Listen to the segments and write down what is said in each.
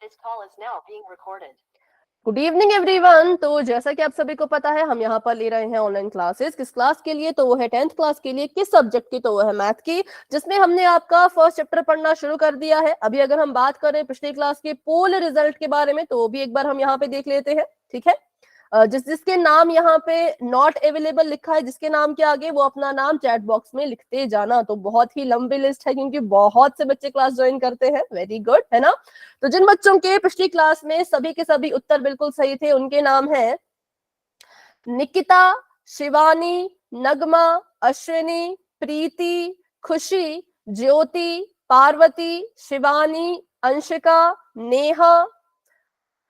This call is now being recorded. Good evening everyone. तो जैसा कि आप सभी को पता है, हम यहाँ पर ले रहे हैं ऑनलाइन क्लासेस। किस क्लास के लिए? तो वो है 10th क्लास के लिए। किस सब्जेक्ट की? तो वो है मैथ की, जिसमें हमने आपका फर्स्ट चैप्टर पढ़ना शुरू कर दिया है। अभी अगर हम बात करें पिछली क्लास के पोल रिजल्ट के बारे में, तो वो भी एक बार हम यहाँ पे देख लेते हैं। ठीक है, जिसके नाम यहाँ पे नॉट अवेलेबल लिखा है, जिसके नाम के आगे, वो अपना नाम चैट बॉक्स में लिखते जाना। तो बहुत ही लंबी लिस्ट है, क्योंकि बहुत से बच्चे क्लास ज्वाइन करते हैं। वेरी गुड, है ना? तो जिन बच्चों के पिछली क्लास में सभी के सभी उत्तर बिल्कुल सही थे, उनके नाम है निकिता, शिवानी, नगमा, अश्विनी, प्रीति, खुशी, ज्योति, पार्वती, शिवानी, अंशिका, नेहा,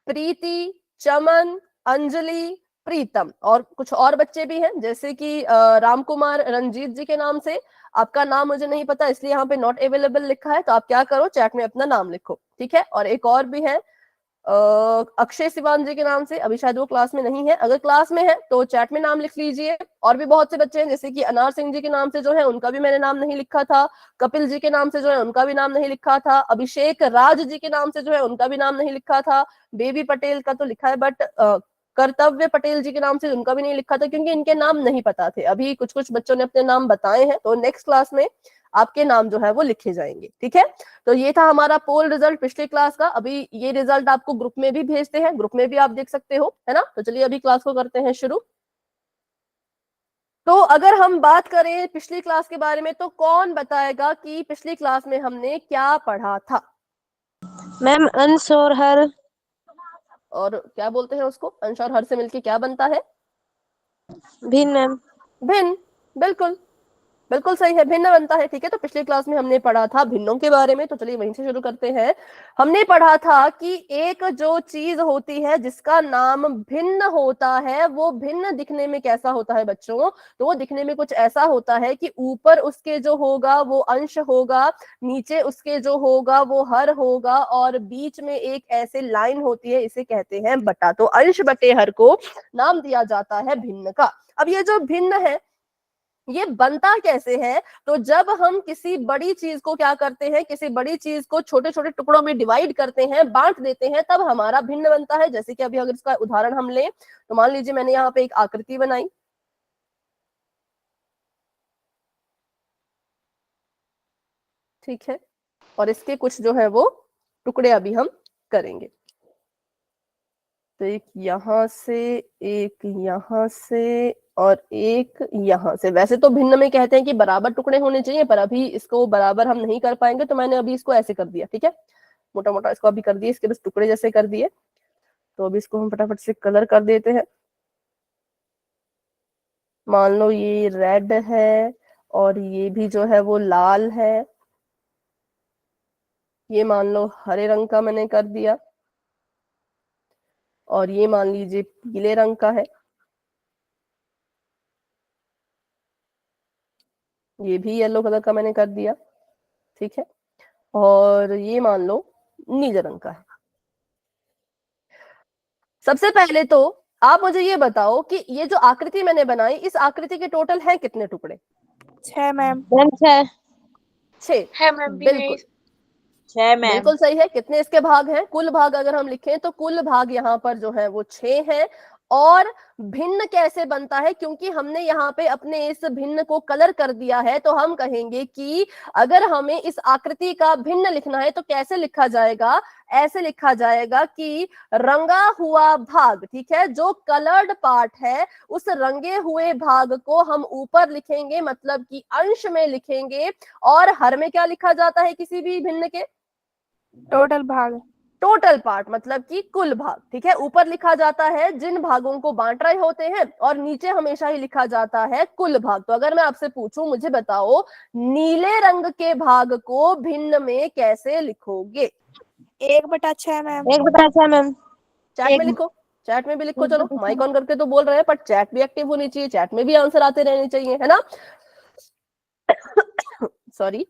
प्रीति, चमन, अंजलि, प्रीतम। और कुछ और बच्चे भी हैं, जैसे कि रामकुमार, रंजीत जी के नाम से। आपका नाम मुझे नहीं पता, इसलिए यहाँ पे नॉट अवेलेबल लिखा है। तो आप क्या करो, चैट में अपना नाम लिखो। ठीक है, और एक और भी है अक्षय शिवान जी के नाम से। अभी शायद वो क्लास में नहीं है, अगर क्लास में है तो चैट में नाम लिख लीजिए। और भी बहुत से बच्चे हैं, जैसे कि अनार सिंह जी के नाम से जो है, उनका भी मैंने नाम नहीं लिखा था। कपिल जी के नाम से जो है, उनका भी नाम नहीं लिखा था। अभिषेक राज जी के नाम से जो है, उनका भी नाम नहीं लिखा था। बेबी पटेल का तो लिखा है, बट कर्तव्य पटेल जी के नाम से उनका भी नहीं लिखा था, क्योंकि इनके नाम नहीं पता थे। अभी कुछ कुछ बच्चों ने अपने नाम बताए हैं, तो नेक्स्ट क्लास में आपके नाम जो है वो लिखे जाएंगे। ठीक है, तो ये था हमारा पोल रिजल्ट पिछले क्लास का। अभी ये रिजल्ट आपको ग्रुप में भी भेजते हैं, ग्रुप में भी आप देख सकते हो, है ना? तो चलिए अभी क्लास को करते हैं शुरू। तो अगर हम बात करें पिछली क्लास के बारे में, तो कौन बताएगा कि पिछली क्लास में हमने क्या पढ़ा था? मैम अंश और हर। और क्या बोलते हैं उसको? अंश और हर से मिलके क्या बनता है? भिन्न मैम। भिन्न, बिल्कुल बिल्कुल सही है, भिन्न बनता है। ठीक है, तो पिछली क्लास में हमने पढ़ा था भिन्नों के बारे में। तो चलिए वहीं से शुरू करते हैं। हमने पढ़ा था कि एक जो चीज होती है जिसका नाम भिन्न होता है, वो भिन्न दिखने में कैसा होता है बच्चों? तो वो दिखने में कुछ ऐसा होता है कि ऊपर उसके जो होगा वो अंश होगा, नीचे उसके जो होगा वो हर होगा, और बीच में एक ऐसे लाइन होती है, इसे कहते हैं बटा। तो अंश बटे हर को नाम दिया जाता है भिन्न का। अब ये जो भिन्न है, ये बनता कैसे है? तो जब हम किसी बड़ी चीज को क्या करते हैं, किसी बड़ी चीज को छोटे छोटे टुकड़ों में डिवाइड करते हैं, बांट देते हैं, तब हमारा भिन्न बनता है। जैसे कि अभी अगर इसका उदाहरण हम लें, तो मान लीजिए मैंने यहाँ पे एक आकृति बनाई। ठीक है, और इसके कुछ जो है वो टुकड़े अभी हम करेंगे। तो एक यहाँ से, एक यहाँ से, और एक यहाँ से। वैसे तो भिन्न में कहते हैं कि बराबर टुकड़े होने चाहिए, पर अभी इसको बराबर हम नहीं कर पाएंगे, तो मैंने अभी इसको ऐसे कर दिया। ठीक है, मोटा मोटा इसको अभी कर दिए, इसके बस टुकड़े जैसे कर दिए। तो अभी इसको हम फटाफट से कलर कर देते हैं। मान लो ये रेड है, और ये भी जो है वो लाल है। ये मान लो हरे रंग का मैंने कर दिया, और ये मान लीजिए पीले रंग का है। ये भी येलो कलर का मैंने कर दिया। ठीक है, और ये मान लो नीले रंग का है। सबसे पहले तो आप मुझे ये बताओ कि ये जो आकृति मैंने बनाई, इस आकृति के टोटल है कितने टुकड़े? 6 मैम। 6 है मैम। बिल्कुल 6 मैम। बिल्कुल सही है। कितने इसके भाग हैं? कुल भाग अगर हम लिखें तो कुल भाग यहाँ पर जो है वो 6 हैं। और भिन्न कैसे बनता है? क्योंकि हमने यहाँ पे अपने इस भिन्न को कलर कर दिया है, तो हम कहेंगे कि अगर हमें इस आकृति का भिन्न लिखना है तो कैसे लिखा जाएगा? ऐसे लिखा जाएगा कि रंगा हुआ भाग। ठीक है, जो कलर्ड पार्ट है, उस रंगे हुए भाग को हम ऊपर लिखेंगे, मतलब कि अंश में लिखेंगे। और हर में क्या लिखा जाता है किसी भी भिन्न के? टोटल भाग। टोटल पार्ट, मतलब कि कुल भाग। ठीक है, ऊपर लिखा जाता है जिन भागों को बांट रहे होते हैं, और नीचे हमेशा ही लिखा जाता है कुल भाग। तो अगर मैं आपसे पूछूं, मुझे बताओ नीले रंग के भाग को भिन्न में कैसे लिखोगे? 1/6 मैम। 1/6 मैम। चैट में लिखो, चैट में भी लिखो। चलो माइक ऑन करके तो बोल रहे हैं, पर चैट भी एक्टिव होनी चाहिए, चैट में भी आंसर आते रहने चाहिए, है ना? सॉरी।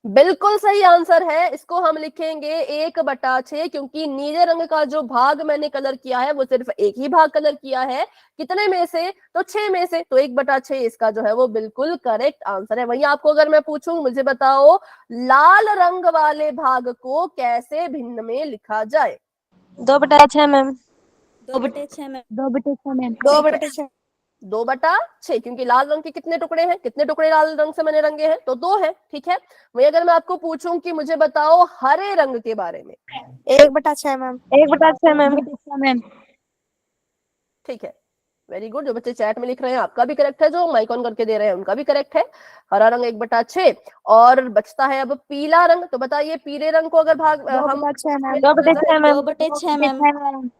बिल्कुल सही आंसर है। इसको हम लिखेंगे 1/6, क्योंकि नीले रंग का जो भाग मैंने कलर किया है वो सिर्फ एक ही भाग कलर किया है। कितने में से? तो 6 में से। तो 1/6 इसका जो है वो बिल्कुल करेक्ट आंसर है। वहीं आपको अगर मैं पूछूं, मुझे बताओ लाल रंग वाले भाग को कैसे भिन्न में लिखा जाए? 2/6 मैम। 2/6 मैम। 2/6 मैम। ठीक है, 2/6। 2/6, क्योंकि लाल रंग के कितने टुकड़े हैं? कितने टुकड़े लाल रंग से मैंने रंगे हैं? तो 2 है। ठीक है, वही अगर मैं आपको पूछूं कि मुझे बताओ हरे रंग के बारे में। 1/6 मैम। 1/6 मैम। ठीक है, वेरी गुड। जो बच्चे चैट में लिख रहे हैं आपका भी करेक्ट है, जो माइक ऑन करके दे रहे हैं उनका भी करेक्ट है। हरा रंग 1/6। और बचता है अब पीला रंग। तो बताइए पीले रंग को अगर भाग हम 2/6 मैम। 2/6 मैम।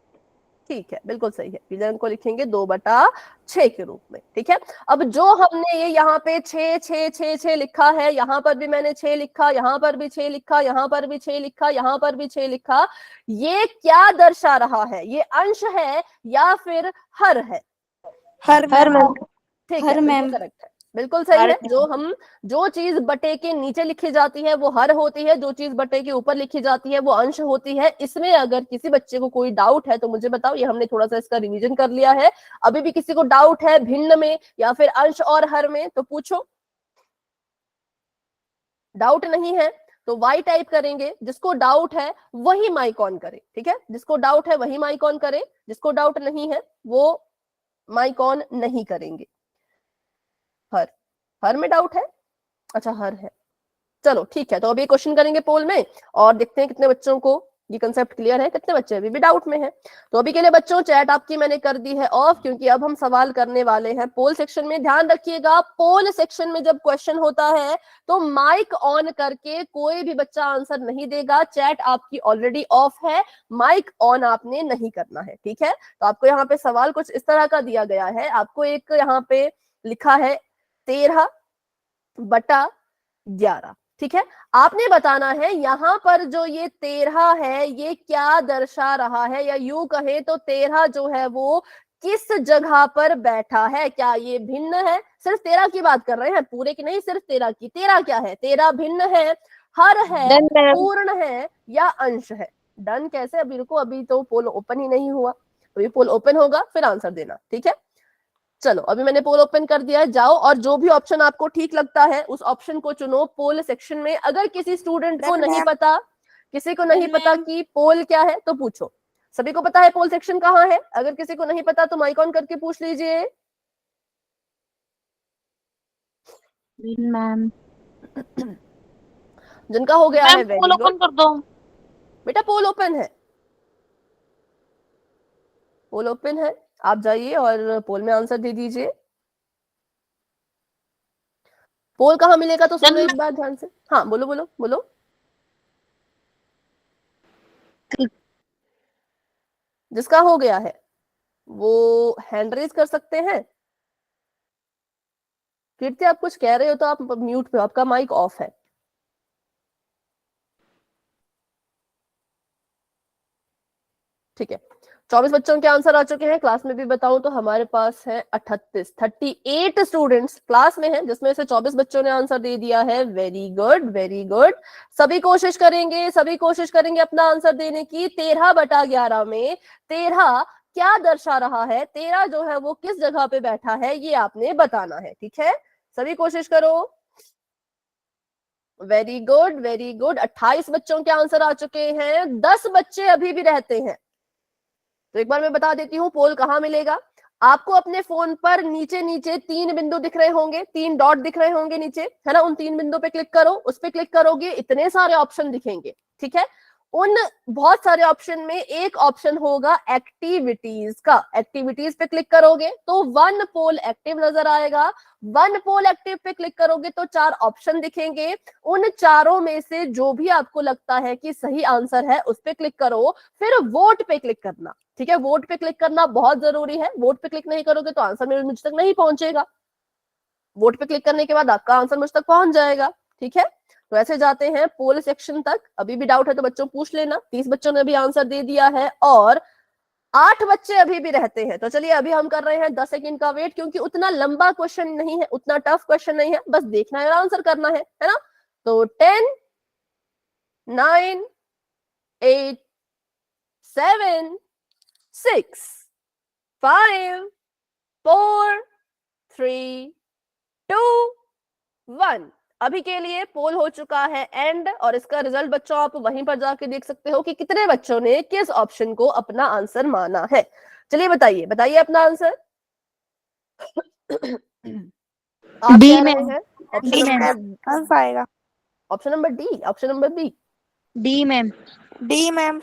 ठीक है, बिल्कुल सही है। पीले रंग को लिखेंगे 2/6 के रूप में। ठीक है, अब जो हमने ये यहाँ पे 6 6 6 6 लिखा है, यहाँ पर भी मैंने 6 लिखा, यहाँ पर भी 6 लिखा, यहाँ पर भी 6 लिखा, यहाँ पर भी 6 लिखा, ये क्या दर्शा रहा है? ये अंश है या फिर हर है? हर मैम। ठीक हर है, बिल्कुल मैम। करेक्ट है, बिल्कुल सही है। जो चीज बटे के नीचे लिखी जाती है वो हर होती है, जो चीज बटे के ऊपर लिखी जाती है वो अंश होती है। इसमें अगर किसी बच्चे को कोई डाउट है तो मुझे बताओ, ये हमने थोड़ा सा इसका रिवीजन कर लिया है। अभी भी किसी को डाउट है भिन्न में या फिर अंश और हर में तो पूछो। डाउट नहीं है तो वाई टाइप करेंगे। जिसको डाउट है वही माइक ऑन करे। ठीक है, जिसको डाउट है वही माइक ऑन करे, जिसको डाउट नहीं है वो माइक ऑन नहीं करेंगे। हर में डाउट है? अच्छा, हर है। चलो ठीक है, तो अभी क्वेश्चन करेंगे पोल में और देखते हैं कितने बच्चों को ये कंसेप्ट क्लियर है, कितने बच्चे अभी भी डाउट में हैं। तो अभी के लिए बच्चों चैट आपकी मैंने कर दी है ऑफ, क्योंकि अब हम सवाल करने वाले हैं पोल सेक्शन में। ध्यान रखिएगा, पोल सेक्शन में जब क्वेश्चन होता है तो माइक ऑन करके कोई भी बच्चा आंसर नहीं देगा। चैट आपकी ऑलरेडी ऑफ है, माइक ऑन आपने नहीं करना है। ठीक है, तो आपको यहाँ पे सवाल कुछ इस तरह का दिया गया है। आपको एक यहाँ पे लिखा है 13/11। ठीक है, आपने बताना है यहाँ पर जो ये 13 है ये क्या दर्शा रहा है, या यूं कहे तो 13 जो है वो किस जगह पर बैठा है। क्या ये भिन्न है? सिर्फ 13 की बात कर रहे हैं, पूरे की नहीं, सिर्फ 13 की। 13 क्या है? 13 भिन्न है, हर है, पूर्ण है या अंश है? डन कैसे? अभी रुको, अभी तो पोल ओपन ही नहीं हुआ, अभी पोल ओपन होगा फिर आंसर देना। ठीक है, चलो अभी मैंने पोल ओपन कर दिया है, जाओ और जो भी ऑप्शन आपको ठीक लगता है उस ऑप्शन को चुनो पोल सेक्शन में। अगर किसी स्टूडेंट को नहीं पता, किसी को नहीं पता कि पोल क्या है तो पूछो। सभी को पता है पोल सेक्शन कहाँ है? अगर किसी को नहीं पता तो माइक ऑन करके पूछ लीजिए। मैम जिनका हो गया है पोल ओपन कर दो। बेटा पोल ओपन है, पोल ओपन है, आप जाइए और पोल में आंसर दे दीजिए। पोल कहाँ मिलेगा तो सुनो एक बार ध्यान से। हाँ बोलो बोलो बोलो। जिसका हो गया है वो हैंड रेज कर सकते हैं। कीर्ति आप कुछ कह रहे हो तो आप म्यूट पे हो, आपका माइक ऑफ है। ठीक है, 24 बच्चों के आंसर आ चुके हैं। क्लास में भी बताऊं तो हमारे पास है 38 स्टूडेंट्स क्लास में हैं, जिसमें से 24 बच्चों ने आंसर दे दिया है। Very good, very good. सभी कोशिश करेंगे अपना आंसर देने की। 13/11 में 13 क्या दर्शा रहा है? 13 जो है वो किस जगह पे बैठा है ये आपने बताना है। ठीक है, सभी कोशिश करो। Very good, very good. 28 बच्चों के आंसर आ चुके हैं, 10 बच्चे अभी भी रहते हैं। तो एक बार मैं बता देती हूँ पोल कहाँ मिलेगा। आपको अपने फोन पर नीचे नीचे 3 बिंदु दिख रहे होंगे, 3 डॉट दिख रहे होंगे नीचे, है ना? उन 3 बिंदु पे क्लिक करो, उस पे क्लिक करोगे इतने सारे ऑप्शन दिखेंगे। ठीक है, उन बहुत सारे ऑप्शन में एक ऑप्शन होगा एक्टिविटीज का। एक्टिविटीज पे क्लिक करोगे तो 1 पोल एक्टिव नजर आएगा। 1 पोल एक्टिव पे क्लिक करोगे तो 4 ऑप्शन दिखेंगे। उन चारों में से जो भी आपको लगता है कि सही आंसर है उस पे क्लिक करो, फिर वोट पे क्लिक करना। ठीक है, वोट पे क्लिक करना बहुत जरूरी है। वोट पे क्लिक नहीं करोगे तो आंसर मुझ तक नहीं पहुंचेगा। वोट पे क्लिक करने के बाद आपका आंसर मुझ तक पहुंच जाएगा। ठीक है, तो ऐसे जाते हैं पोल सेक्शन तक। अभी भी डाउट है तो बच्चों पूछ लेना। 30 बच्चों ने भी आंसर दे दिया है और 8 बच्चे अभी भी रहते हैं। तो चलिए अभी हम कर रहे हैं 10 सेकंड का वेट, क्योंकि उतना लंबा क्वेश्चन नहीं है, उतना टफ क्वेश्चन नहीं है, बस देखना है और आंसर करना है ना? तो 10, 9, 8, 7, 6, 5, 4, 3, 2, 1। अभी के लिए पोल हो चुका है एंड, और इसका रिजल्ट बच्चों आप वहीं पर जाके देख सकते हो कि कितने बच्चों ने किस ऑप्शन को अपना आंसर माना है। चलिए बताइए बताइए अपना आंसर। आप डी कह में। रहे हैं ऑप्शन डी में। नंबर, अंश आएगा। Option number D, option number B. D ma'am. D ma'am.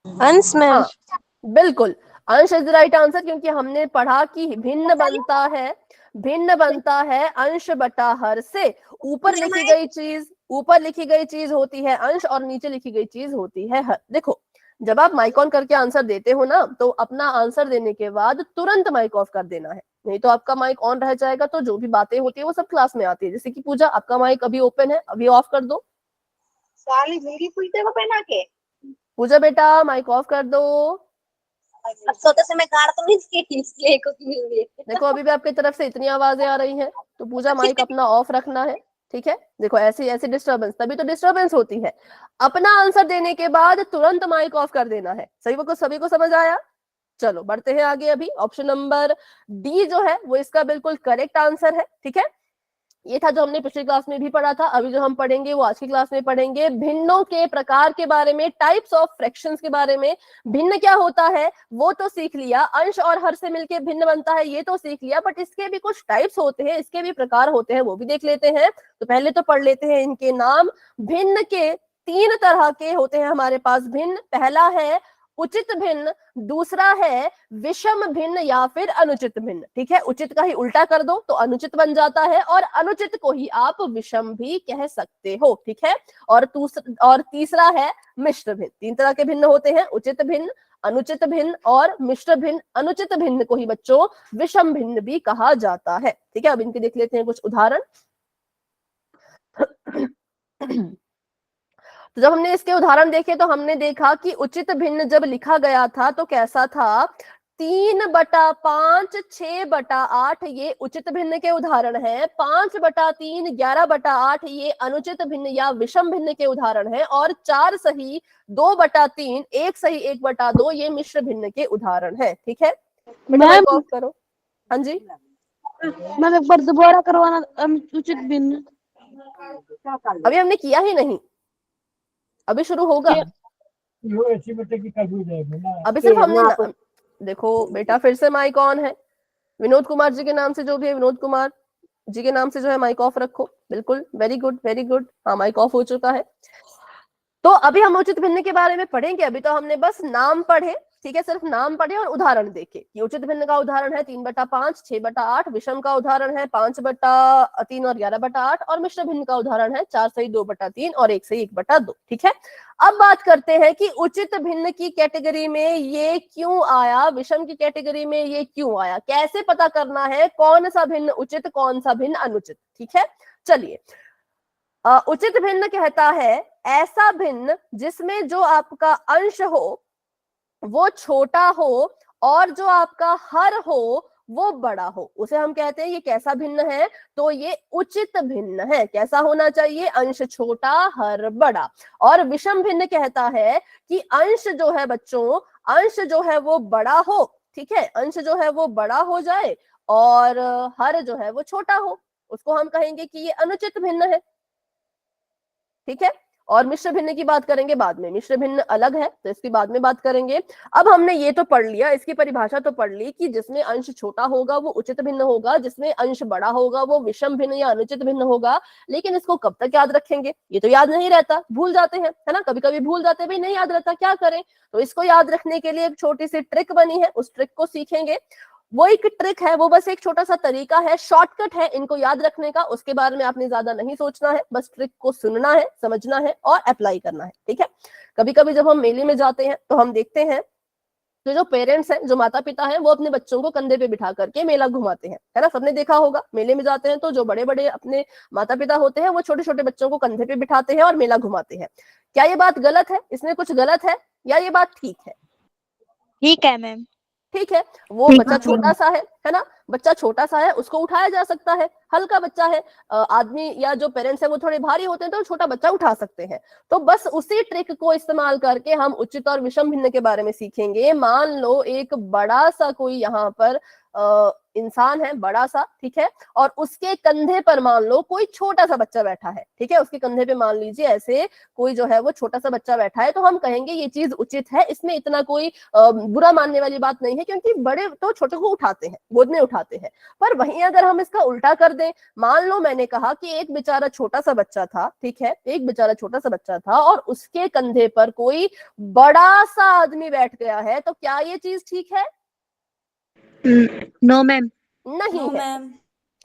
Ansh ma'am. हाँ बिल्कुल, अंश इज द राइट आंसर, क्योंकि हमने पढ़ा कि भिन्न बनता है, भिन्न बनता है अंश बटा हर से। ऊपर लिखी गई चीज होती है अंश और नीचे लिखी गई चीज होती है हर। देखो जब आप माइक ऑन करके आंसर देते हो ना, तो अपना आंसर देने के बाद तुरंत माइक ऑफ कर देना है, नहीं तो आपका माइक ऑन रह जाएगा तो जो भी बातें होती है वो सब क्लास में आती है। जैसे कि पूजा, आपका माइक अभी ओपन है, अभी ऑफ कर दो। साली मेरी पुलते को पहना के। पूजा बेटा माइक ऑफ कर दो। अब सोते से मैं कार तो नहीं थी, इसलिए कुछ मिल गई। देखो अभी भी आपकी तरफ से इतनी आवाजें आ रही हैं, तो पूजा माइक अपना ऑफ रखना है, ठीक है। देखो ऐसी ऐसी डिस्टरबेंस, तभी तो डिस्टरबेंस होती है। अपना आंसर देने के बाद तुरंत माइक ऑफ कर देना है। सभी को समझ आया? चलो बढ़ते हैं आगे। अभी ऑप्शन नंबर डी जो है वो इसका बिल्कुल करेक्ट आंसर है, ठीक है। ये था जो हमने पिछली क्लास में भी पढ़ा था, अभी जो हम पढ़ेंगे वो आज की क्लास में पढ़ेंगे भिन्नों के प्रकार के बारे में, टाइप्स ऑफ फ्रैक्शंस के बारे में। भिन्न क्या होता है वो तो सीख लिया, अंश और हर से मिलके भिन्न बनता है ये तो सीख लिया, बट इसके भी कुछ टाइप्स होते हैं, इसके भी प्रकार होते हैं, वो भी देख लेते हैं। तो पहले तो पढ़ लेते हैं इनके नाम। भिन्न के 3 तरह के होते हैं हमारे पास भिन्न। पहला है उचित भिन्न, दूसरा है विषम भिन्न या फिर अनुचित भिन्न, ठीक है। उचित का ही उल्टा कर दो तो अनुचित बन जाता है, और अनुचित को ही आप विषम भी कह सकते हो, ठीक है। और तीसरा है मिश्र भिन्न। 3 तरह के भिन्न होते हैं, उचित भिन्न, अनुचित भिन्न और मिश्र भिन्न। अनुचित भिन्न को ही बच्चों विषम भिन्न भी कहा जाता है, ठीक है। अब इनके देख लेते हैं कुछ उदाहरण। तो जब हमने इसके उदाहरण देखे तो हमने देखा कि उचित भिन्न जब लिखा गया था तो कैसा था। 3/5, 6/8 ये उचित भिन्न के उदाहरण हैं। 5/3, 11/8 ये अनुचित भिन्न या विषम भिन्न के उदाहरण हैं। और 4 सही, 2/3, 1 सही, 1/2 ये मिश्र भिन्न के उदाहरण हैं, ठीक है। मैम ऑफ करो। हाँ जी मैम एक बार दोबारा करवाना, उचित भिन्न। अभी हमने किया ही नहीं, अभी शुरू होगा। अभी सिर्फ हमने देखो बेटा फिर से माइक ऑन है। विनोद कुमार जी के नाम से जो भी है, विनोद कुमार जी के नाम से जो है माइक ऑफ रखो। बिल्कुल, वेरी गुड वेरी गुड। हाँ माइक ऑफ हो चुका है। तो अभी हम उचित भिन्न के बारे में पढ़ेंगे। अभी तो हमने बस नाम पढ़े, ठीक है, सिर्फ नाम पढ़े और उदाहरण देखे कि उचित भिन्न का उदाहरण है 3/5, 6/8, विषम का उदाहरण है 5/3 और 11/8, और मिश्र भिन्न का उदाहरण है 4 सही, 2/3 और 1 सही, 1/2, ठीक है। अब बात करते हैं कि उचित भिन्न की कैटेगरी में ये क्यों आया, विषम की कैटेगरी में ये क्यों आया, कैसे पता करना है कौन सा भिन्न उचित कौन सा भिन्न अनुचित, ठीक है। चलिए, उचित भिन्न कहता है ऐसा भिन्न जिसमें जो आपका अंश हो वो छोटा हो और जो आपका हर हो वो बड़ा हो, उसे हम कहते हैं ये कैसा भिन्न है, तो ये उचित भिन्न है। कैसा होना चाहिए, अंश छोटा हर बड़ा। और विषम भिन्न कहता है कि अंश जो है बच्चों, अंश जो है वो बड़ा हो, ठीक है, अंश जो है वो बड़ा हो जाए और हर जो है वो छोटा हो, उसको हम कहेंगे कि ये अनुचित भिन्न है, ठीक है। और मिश्र भिन्न की बात करेंगे बाद में, मिश्र भिन्न अलग है तो इसकी बाद में बात करेंगे। अब हमने ये तो पढ़ लिया, इसकी परिभाषा तो पढ़ ली कि जिसमें अंश छोटा होगा वो उचित भिन्न होगा, जिसमें अंश बड़ा होगा वो विषम भिन्न या अनुचित भिन्न होगा। लेकिन इसको कब तक याद रखेंगे, ये तो याद नहीं रहता, भूल जाते हैं, है ना, कभी कभी भूल जाते, भाई नहीं याद रहता क्या करें। तो इसको याद रखने के लिए एक छोटी सी ट्रिक बनी है, उस ट्रिक को सीखेंगे। वो एक ट्रिक है, वो बस एक छोटा सा तरीका है, शॉर्टकट है इनको याद रखने का। उसके बारे में आपने ज्यादा नहीं सोचना है, बस ट्रिक को सुनना है, समझना है और अप्लाई करना है, ठीक है। कभी कभी जब हम मेले में जाते हैं तो हम देखते हैं तो जो पेरेंट्स हैं, जो माता पिता हैं, वो अपने बच्चों को कंधे पे बिठा करके मेला घुमाते हैं, है ना। सबने देखा होगा, मेले में जाते हैं तो जो बड़े बड़े अपने माता पिता होते हैं वो छोटे छोटे बच्चों को कंधे पे बिठाते हैं और मेला घुमाते हैं। क्या ये बात गलत है, इसमें कुछ गलत है या ये बात ठीक है? ठीक है मैम। ठीक है, वो ठीक बच्चा है। छोटा सा है ना, बच्चा छोटा सा है, उसको उठाया जा सकता है, हल्का बच्चा है, आदमी या जो पेरेंट्स है वो थोड़े भारी होते हैं तो छोटा बच्चा उठा सकते हैं। तो बस उसी ट्रिक को इस्तेमाल करके हम उचित और विषम भिन्न के बारे में सीखेंगे। मान लो एक बड़ा सा कोई यहाँ पर इंसान है, बड़ा सा, ठीक है, और उसके कंधे पर मान लो कोई छोटा सा बच्चा बैठा है, ठीक है, उसके कंधे पे मान लीजिए ऐसे कोई जो है वो छोटा सा बच्चा बैठा है, तो हम कहेंगे ये चीज उचित है, इसमें इतना कोई बुरा मानने वाली बात नहीं है, क्योंकि बड़े तो छोटे को उठाते हैं, गोद में उठाते हैं। पर वहीं अगर हम इसका उल्टा कर दें, मान लो मैंने कहा कि एक बेचारा छोटा सा बच्चा था, ठीक है, एक बेचारा छोटा सा बच्चा था और उसके कंधे पर कोई बड़ा सा आदमी बैठ गया है, तो क्या ये चीज ठीक है? No ma'am. नहीं नो है। मैम।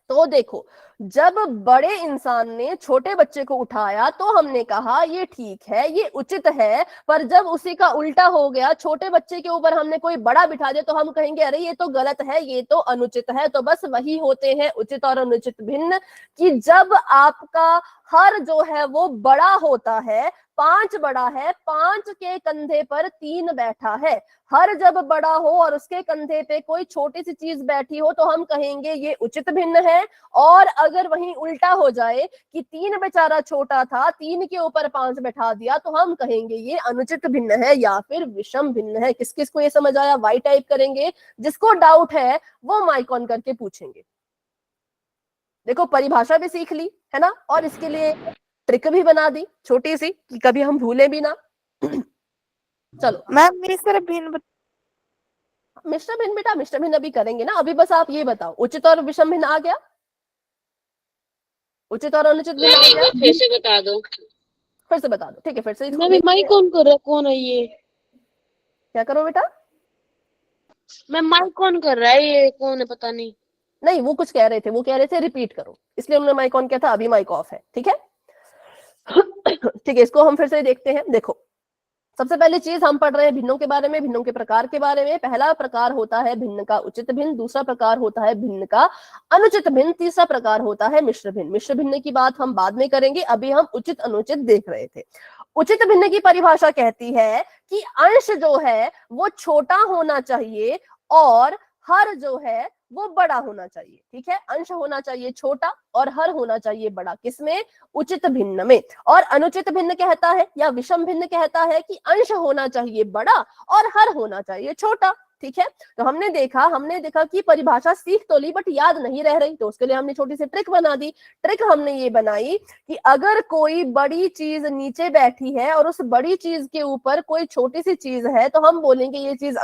तो देखो, जब बड़े इंसान ने छोटे बच्चे को उठाया तो हमने कहा ये ठीक है, ये उचित है, पर जब उसी का उल्टा हो गया, छोटे बच्चे के ऊपर हमने कोई बड़ा बिठा दिया, तो हम कहेंगे अरे ये तो गलत है, ये तो अनुचित है। तो बस वही होते हैं उचित और अनुचित भिन्न, कि जब आपका हर जो है वो बड़ा होता है, 5 बड़ा है, 5 के कंधे पर 3 बैठा है, हर जब बड़ा हो और उसके कंधे पे कोई छोटी सी चीज बैठी हो तो हम कहेंगे ये उचित भिन्न है। और अगर वहीं उल्टा हो जाए कि 3 बेचारा छोटा था, 3 के ऊपर 5 बैठा दिया, तो हम कहेंगे ये अनुचित भिन्न है या फिर विषम भिन्न है। किस किस को ये समझ आया? वाई टाइप करेंगे, जिसको डाउट है वो माइक ऑन करके पूछेंगे। देखो परिभाषा भी सीख ली है ना, और इसके लिए ट्रिक भी बना दी छोटी सी कि कभी हम भूले भी ना। चलो मैम इस तरह भिन्न मिश्र भिन्न, बेटा मिश्र भिन्न अभी करेंगे ना, अभी बस आप ये बताओ उचित और विषम भिन्न आ गया, उचित और अनुचित भिन्न आ गया? फिर से बता दो। फिर से बता दो, ठीक है, फिर से इसको मैं देखते माइक हैं। ऑन कर रहा, कौन है ये? क्या करो बेटा? मैं माइक ऑन कर रहा है, ये कौन है पता नहीं। नहीं, वो कुछ कह रहे थे, वो कह रहे थे रिपीट करो, इसलिए उन्होंने माइक ऑन किया था, अभी माइक ऑफ है, ठीक है। ठीक है, इसको हम फिर से देखते हैं। देखो सबसे पहली चीज हम पढ़ रहे हैं भिन्नों के बारे में, भिन्नों के प्रकार के बारे में। पहला प्रकार होता है भिन्न का उचित भिन्न, दूसरा प्रकार होता है भिन्न का अनुचित भिन्न, तीसरा प्रकार होता है मिश्र भिन्न। मिश्र भिन्न की बात हम बाद में करेंगे, अभी हम उचित अनुचित देख रहे थे। उचित भिन्न की परिभाषा कहती है कि अंश जो है वो छोटा होना चाहिए और हर जो है वो बड़ा होना चाहिए, ठीक है। अंश होना चाहिए छोटा और हर होना चाहिए बड़ा, किसमें? उचित भिन्न में। और अनुचित भिन्न कहता है या विषम भिन्न कहता है कि अंश होना चाहिए बड़ा और हर होना चाहिए छोटा, ठीक है। तो हमने देखा कि परिभाषा सीख तो ली बट याद नहीं रह रही, तो उसके लिए हमने छोटी सी ट्रिक बना दी। ट्रिक हमने ये बनाई कि अगर कोई बड़ी चीज नीचे बैठी है और उस बड़ी चीज के ऊपर कोई छोटी सी चीज है, तो हम बोलेंगे ये चीज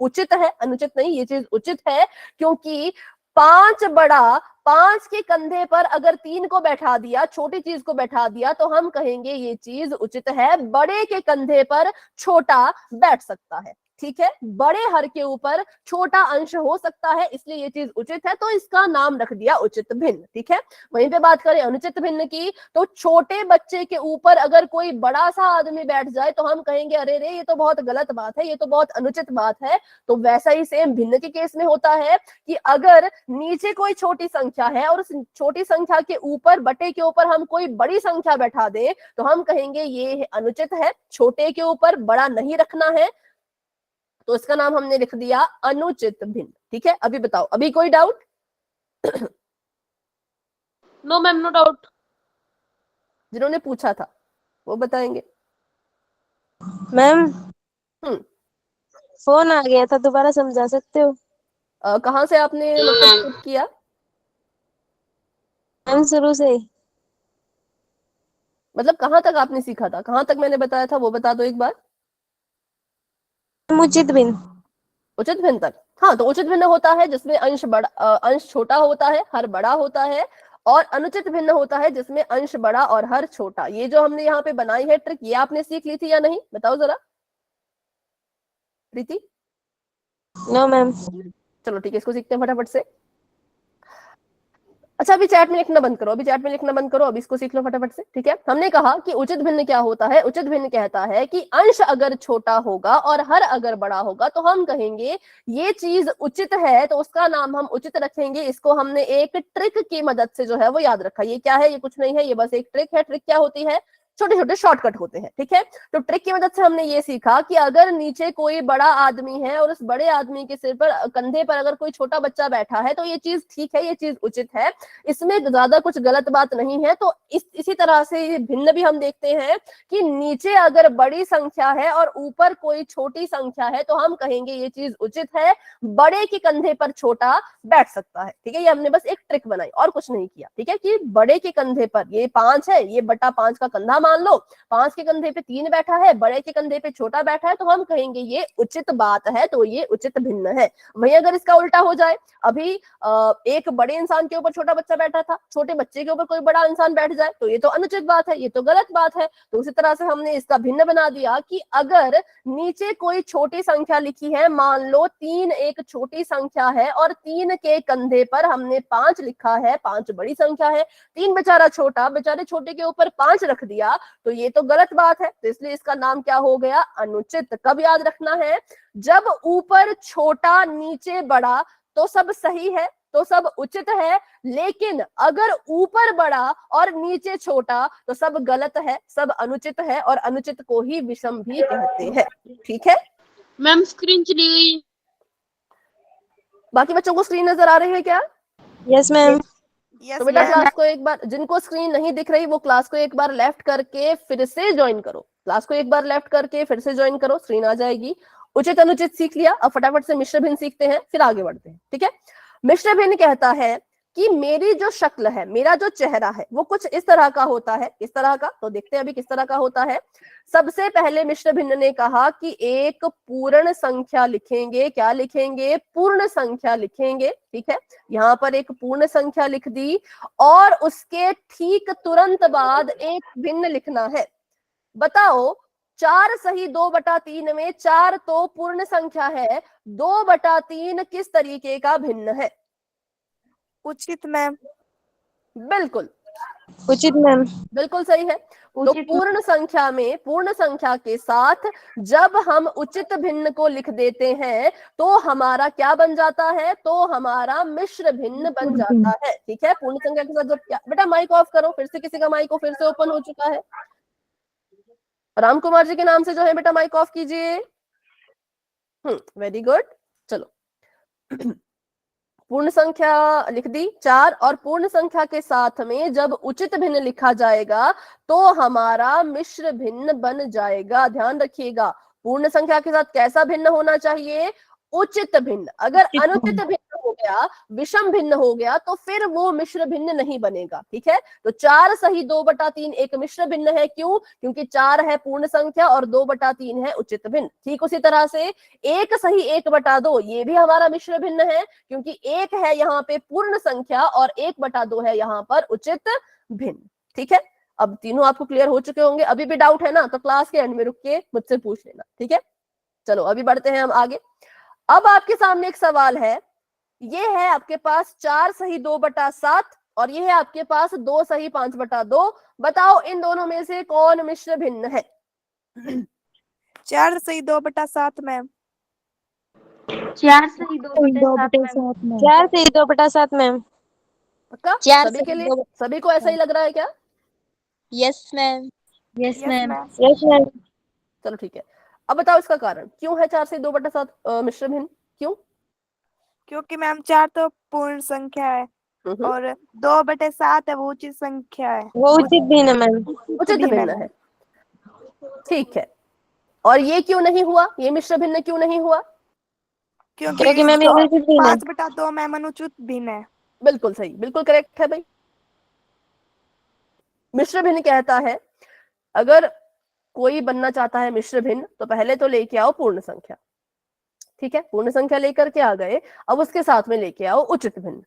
उचित है, अनुचित नहीं, ये चीज उचित है, क्योंकि 5 बड़ा, 5 के कंधे पर अगर 3 को बैठा दिया, छोटी चीज को बैठा दिया, तो हम कहेंगे ये चीज उचित है। बड़े के कंधे पर छोटा बैठ सकता है, ठीक है, बड़े हर के ऊपर छोटा अंश हो सकता है, इसलिए ये चीज उचित है, तो इसका नाम रख दिया उचित भिन्न, ठीक है। वहीं पे बात करें अनुचित भिन्न की, तो छोटे बच्चे के ऊपर अगर कोई बड़ा सा आदमी बैठ जाए तो हम कहेंगे अरे रे ये तो बहुत गलत बात है, ये तो बहुत अनुचित बात है। तो वैसा ही सेम भिन्न के केस में होता है कि अगर नीचे कोई छोटी संख्या है और उस छोटी संख्या के ऊपर, बटे के ऊपर हम कोई बड़ी संख्या बैठा दें, तो हम कहेंगे ये अनुचित है, छोटे के ऊपर बड़ा नहीं रखना है, तो इसका नाम हमने लिख दिया अनुचित भिन्न, ठीक है। अभी बताओ, अभी कोई doubt? No ma'am, no doubt. जिन्होंने पूछा था वो बताएंगे। मैम हम्म, फोन आ गया था, दोबारा समझा सकते हो? कहाँ से आपने मतलब शुरू किया? मैम शुरू से। मतलब कहाँ तक आपने सीखा था, कहाँ तक मैंने बताया था वो बता दो एक बार। उचित भिन्न। उचित भिन्न तक, हाँ। तो उचित भिन्न होता है जिसमें अंश बड़ा, अंश छोटा होता है, हर बड़ा होता है, और अनुचित भिन्न होता है जिसमें अंश बड़ा और हर छोटा। ये जो हमने यहाँ पे बनाई है ट्रिक, ये आपने सीख ली थी या नहीं, बताओ जरा प्रीति। No ma'am. चलो ठीक है, इसको सीखते हैं फटाफट से। अच्छा अभी चैट में लिखना बंद करो, अभी चैट में लिखना बंद करो, अभी इसको सीख लो फटाफट से, ठीक है। हमने कहा कि उचित भिन्न क्या होता है। उचित भिन्न कहता है कि अंश अगर छोटा होगा और हर अगर बड़ा होगा, तो हम कहेंगे ये चीज उचित है, तो उसका नाम हम उचित रखेंगे। इसको हमने एक ट्रिक की मदद से जो है वो याद रखा। ये क्या है? ये कुछ नहीं है, ये बस एक ट्रिक है। ट्रिक क्या होती है? छोटे छोटे शॉर्टकट होते हैं, ठीक है। तो ट्रिक की मदद से हमने ये सीखा कि अगर नीचे कोई बड़ा आदमी है और उस बड़े आदमी के सिर पर, कंधे पर अगर कोई छोटा बच्चा बैठा है तो ये चीज ठीक है, ये चीज उचित है, इसमें ज्यादा कुछ गलत बात नहीं है। तो इसी तरह से ये भिन्न भी हम देखते हैं कि नीचे अगर बड़ी संख्या है और ऊपर कोई छोटी संख्या है तो हम कहेंगे ये चीज उचित है, बड़े के कंधे पर छोटा बैठ सकता है, ठीक है। ये हमने बस एक ट्रिक बनाई और कुछ नहीं किया, ठीक है, कि बड़े के कंधे पर ये 5 है, ये बटा 5 का कंधा मान लो, 5 के कंधे पे 3 बैठा है, बड़े के कंधे पे छोटा बैठा है, तो हम कहेंगे ये उचित बात है, तो ये उचित भिन्न है। वहीं अगर इसका उल्टा हो जाए, अभी एक बड़े इंसान के ऊपर छोटा बच्चा बैठा था, छोटे बच्चे के ऊपर कोई बड़ा इंसान बैठ जाए तो ये तो अनुचित बात है, ये तो गलत बात है। तो उसी तरह से हमने इसका भिन्न बना दिया कि अगर नीचे कोई छोटी संख्या लिखी है, मान लो 3 एक छोटी संख्या है और 3 के कंधे पर हमने 5 लिखा है, 5 बड़ी संख्या है, 3 बेचारा छोटा, बेचारे छोटे के ऊपर 5 रख दिया, तो ये तो गलत बात है। तो इसलिए इसका नाम क्या हो गया? अनुचित। कब याद रखना है? जब ऊपर छोटा नीचे बड़ा तो सब सही है, तो सब उचित है, लेकिन अगर ऊपर बड़ा और नीचे छोटा तो सब गलत है, सब अनुचित है, और अनुचित को ही विषम भी कहते हैं, ठीक है। मैम स्क्रीन चली गई। बाकी बच्चों को स्क्रीन नजर आ रही है क्या? Yes ma'am. तो बेटा क्लास को एक बार, जिनको स्क्रीन नहीं दिख रही वो क्लास को एक बार लेफ्ट करके फिर से ज्वाइन करो, क्लास को एक बार लेफ्ट करके फिर से ज्वाइन करो, स्क्रीन आ जाएगी। उचित अनुचित सीख लिया, अब फटाफट से मिश्र भिन्न सीखते हैं, फिर आगे बढ़ते हैं, ठीक है। मिश्र भिन्न कहता है कि मेरी जो शक्ल है, मेरा जो चेहरा है वो कुछ इस तरह का होता है, इस तरह का। तो देखते हैं अभी किस तरह का होता है। सबसे पहले मिश्र भिन्न ने कहा कि एक पूर्ण संख्या लिखेंगे। क्या लिखेंगे? पूर्ण संख्या लिखेंगे, ठीक है। यहाँ पर एक पूर्ण संख्या लिख दी और उसके ठीक तुरंत बाद एक भिन्न लिखना है। बताओ 4 सही 2/3 में 4 तो पूर्ण संख्या है, 2/3 किस तरीके का भिन्न है? उचित मैम। बिल्कुल उचित मैम। बिल्कुल सही है। तो पूर्ण संख्या में, पूर्ण संख्या के साथ जब हम उचित भिन्न को लिख देते हैं तो हमारा क्या बन जाता है? तो हमारा मिश्र भिन्न बन जाता है, ठीक है। पूर्ण संख्या के साथ जब क्या, बेटा माइक ऑफ करो, फिर से किसी का माइक फिर से ओपन हो चुका है। राम कुमार जी के नाम से जो है बेटा माइक ऑफ कीजिए। Very good. चलो पूर्ण संख्या लिख दी 4, और पूर्ण संख्या के साथ में जब उचित भिन्न लिखा जाएगा तो हमारा मिश्र भिन्न बन जाएगा। ध्यान रखिएगा, पूर्ण संख्या के साथ कैसा भिन्न होना चाहिए? उचित भिन्न। अगर अनुचित भिन्न हो गया, विषम भिन्न हो गया, तो फिर वो मिश्र भिन्न नहीं बनेगा, ठीक है। तो 4 सही 2/3 एक मिश्र भिन्न है। क्यों? क्योंकि 4 है पूर्ण संख्या और 2/3 है उचित भिन्न। ठीक उसी तरह से 1 सही 1/2 ये भी हमारा मिश्र भिन्न है, क्योंकि 1 है यहाँ पे पूर्ण संख्या और 1/2 है यहाँ पर उचित भिन्न, ठीक है। अब तीनों आपको क्लियर हो चुके होंगे। अभी भी डाउट है ना तो क्लास के एंड में रुक के मुझसे पूछ लेना, ठीक है। चलो अभी बढ़ते हैं हम आगे। अब आपके सामने एक सवाल है, ये है आपके पास 4 सही 2/7 और ये है आपके पास 2 सही 5/2। बताओ इन दोनों में से कौन मिश्र भिन्न है? 4 सही 2/7 मैम। 4 सही 2/7 मैम। 4 सही 2/7 मैम। पक्का? 4 सभी के लिए, 2 सभी को ऐसा ही लग रहा है क्या? Yes ma'am. Yes ma'am. Yes ma'am. चलो ठीक है। अब बताओ इसका कारण क्यों है 4 सही 2/7 मिश्र भिन्न? क्यों? क्योंकि मैम 4 तो पूर्ण संख्या है और 2/7 है वो उचित संख्या है। वो उचित भिन्न है मैम। उचित भिन्न है, ठीक है। और ये क्यों नहीं हुआ? ये मिश्र भिन्न क्यों नहीं हुआ? क्योंकि मैम ये उचित भिन्न है। 5/2 मैम अनुचित भिन्न है। बिल्कुल सही, बिल्कुल करेक्ट है भाई। मिश्र भिन्न कहता है अगर कोई बनना चाहता है मिश्र भिन्न तो पहले तो लेके आओ पूर्ण संख्या, ठीक है। पूर्ण संख्या लेकर के आ गए, अब उसके साथ में लेके आओ उचित भिन्न।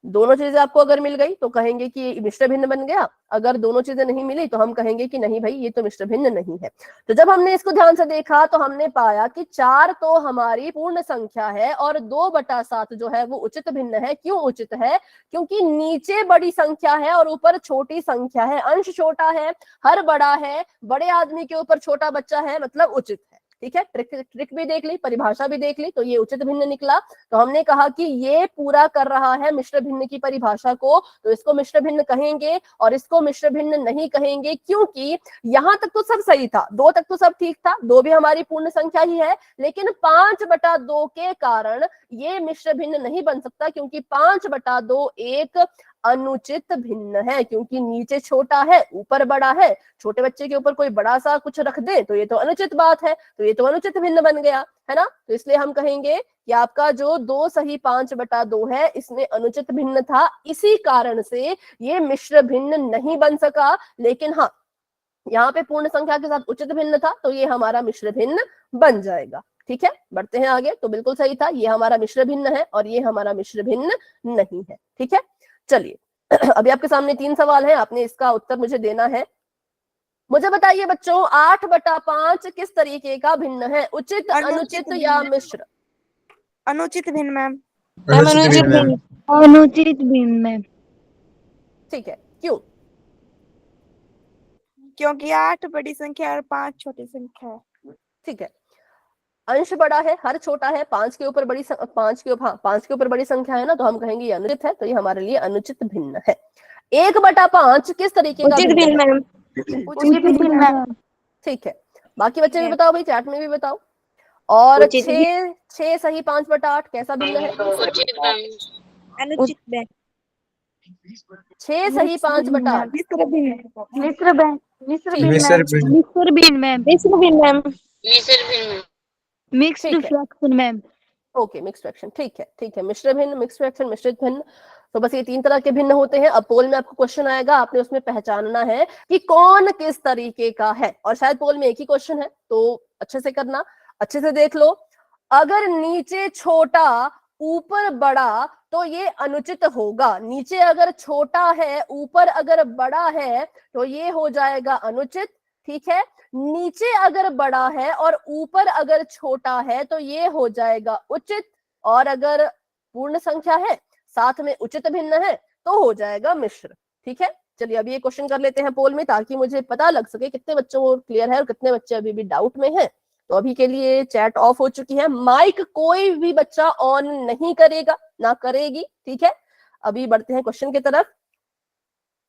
दोनों चीजें आपको अगर मिल गई तो कहेंगे कि ये मिश्र भिन्न बन गया। अगर दोनों चीजें नहीं मिली तो हम कहेंगे कि नहीं भाई ये तो मिश्र भिन्न नहीं है। तो जब हमने इसको ध्यान से देखा तो हमने पाया कि 4 तो हमारी पूर्ण संख्या है और 2/7 जो है वो उचित भिन्न है। क्यों उचित है? क्योंकि नीचे बड़ी संख्या है और ऊपर छोटी संख्या है, अंश छोटा है, हर बड़ा है, बड़े आदमी के ऊपर छोटा बच्चा है, मतलब उचित है, ठीक है, ट्रिक भी देख ली, परिभाषा भी देख ली, तो ये उचित भिन्न निकला। तो हमने कहा कि ये पूरा कर रहा है मिश्र भिन्न की परिभाषा को, तो इसको मिश्र भिन्न कहेंगे और इसको मिश्र भिन्न नहीं कहेंगे, क्योंकि यहां तक तो सब सही था, 2 तक तो सब ठीक था, 2 भी हमारी पूर्ण संख्या ही है, लेकिन 5/2 के कारण ये मिश्र भिन्न नहीं बन सकता, क्योंकि 5/2 एक अनुचित भिन्न है, क्योंकि नीचे छोटा है ऊपर बड़ा है। छोटे बच्चे के ऊपर कोई बड़ा सा कुछ रख दे तो ये तो अनुचित बात है, तो ये तो अनुचित भिन्न बन गया, है ना। तो इसलिए हम कहेंगे कि आपका जो 2 सही 5/2 है इसमें अनुचित भिन्न था, इसी कारण से ये मिश्र भिन्न नहीं बन सका। लेकिन हाँ, यहाँ पे पूर्ण संख्या के साथ उचित भिन्न था, तो ये हमारा मिश्र भिन्न बन जाएगा। ठीक है, बढ़ते हैं आगे। तो बिल्कुल सही था, ये हमारा मिश्र भिन्न है और ये हमारा मिश्र भिन्न नहीं है। ठीक है, चलिए अभी आपके सामने 3 सवाल है, आपने इसका उत्तर मुझे देना है। मुझे बताइए बच्चों, 8/5 किस तरीके का भिन्न है, उचित, अनुचित या मिश्र? अनुचित भिन्न मैम। अनुचित भिन्न मैम। ठीक है, क्यों? क्योंकि 8 बड़ी संख्या और 5 छोटी संख्या है। ठीक है, अंश बड़ा है, हर छोटा है, 5 के ऊपर बड़ी 5 के ऊपर बड़ी संख्या है ना, तो हम कहेंगे ये अनुचित है, तो ये हमारे लिए अनुचित भिन्न है। 1/5 किस तरीके का भिन्न है? उचित भिन्न मैम। ठीक है, बाकी बच्चे भी बताओ भाई, चैट में भी बताओ। और 6 सही 5/8 कैसा भिन्न है? अनुचित भिन्न। 6 सही 5/8 मिश्र भिन्न। मिश्र भिन्न। मिश्र भिन्न मैम। मिश्र भिन्न मैम। मिक्स्ड ठीक है। Fraction ma'am. Okay, mixed fraction, ठीक है, ठीक है। मिश्र भिन्न, मिक्स्ड फ्रैक्शन, मिश्रित भिन्न, तो बस ये 3 तरह के भिन्न होते हैं। अब पोल में आपको क्वेश्चन आएगा, आपने उसमें पहचानना है कि कौन किस तरीके का है, और शायद पोल में एक ही क्वेश्चन है, तो अच्छे से करना, अच्छे से देख लो। अगर नीचे छोटा ऊपर बड़ा तो ये अनुचित होगा, नीचे अगर छोटा है ऊपर अगर बड़ा है तो ये हो जाएगा अनुचित। ठीक है, नीचे अगर बड़ा है और ऊपर अगर छोटा है तो ये हो जाएगा उचित, और अगर पूर्ण संख्या है साथ में उचित भिन्न है तो हो जाएगा मिश्र। ठीक है, चलिए अभी ये क्वेश्चन कर लेते हैं पोल में, ताकि मुझे पता लग सके कितने बच्चों को क्लियर है और कितने बच्चे अभी भी डाउट में हैं। तो अभी के लिए चैट ऑफ हो चुकी है, माइक कोई भी बच्चा ऑन नहीं करेगा, ना करेगी। ठीक है, अभी बढ़ते हैं क्वेश्चन की तरफ।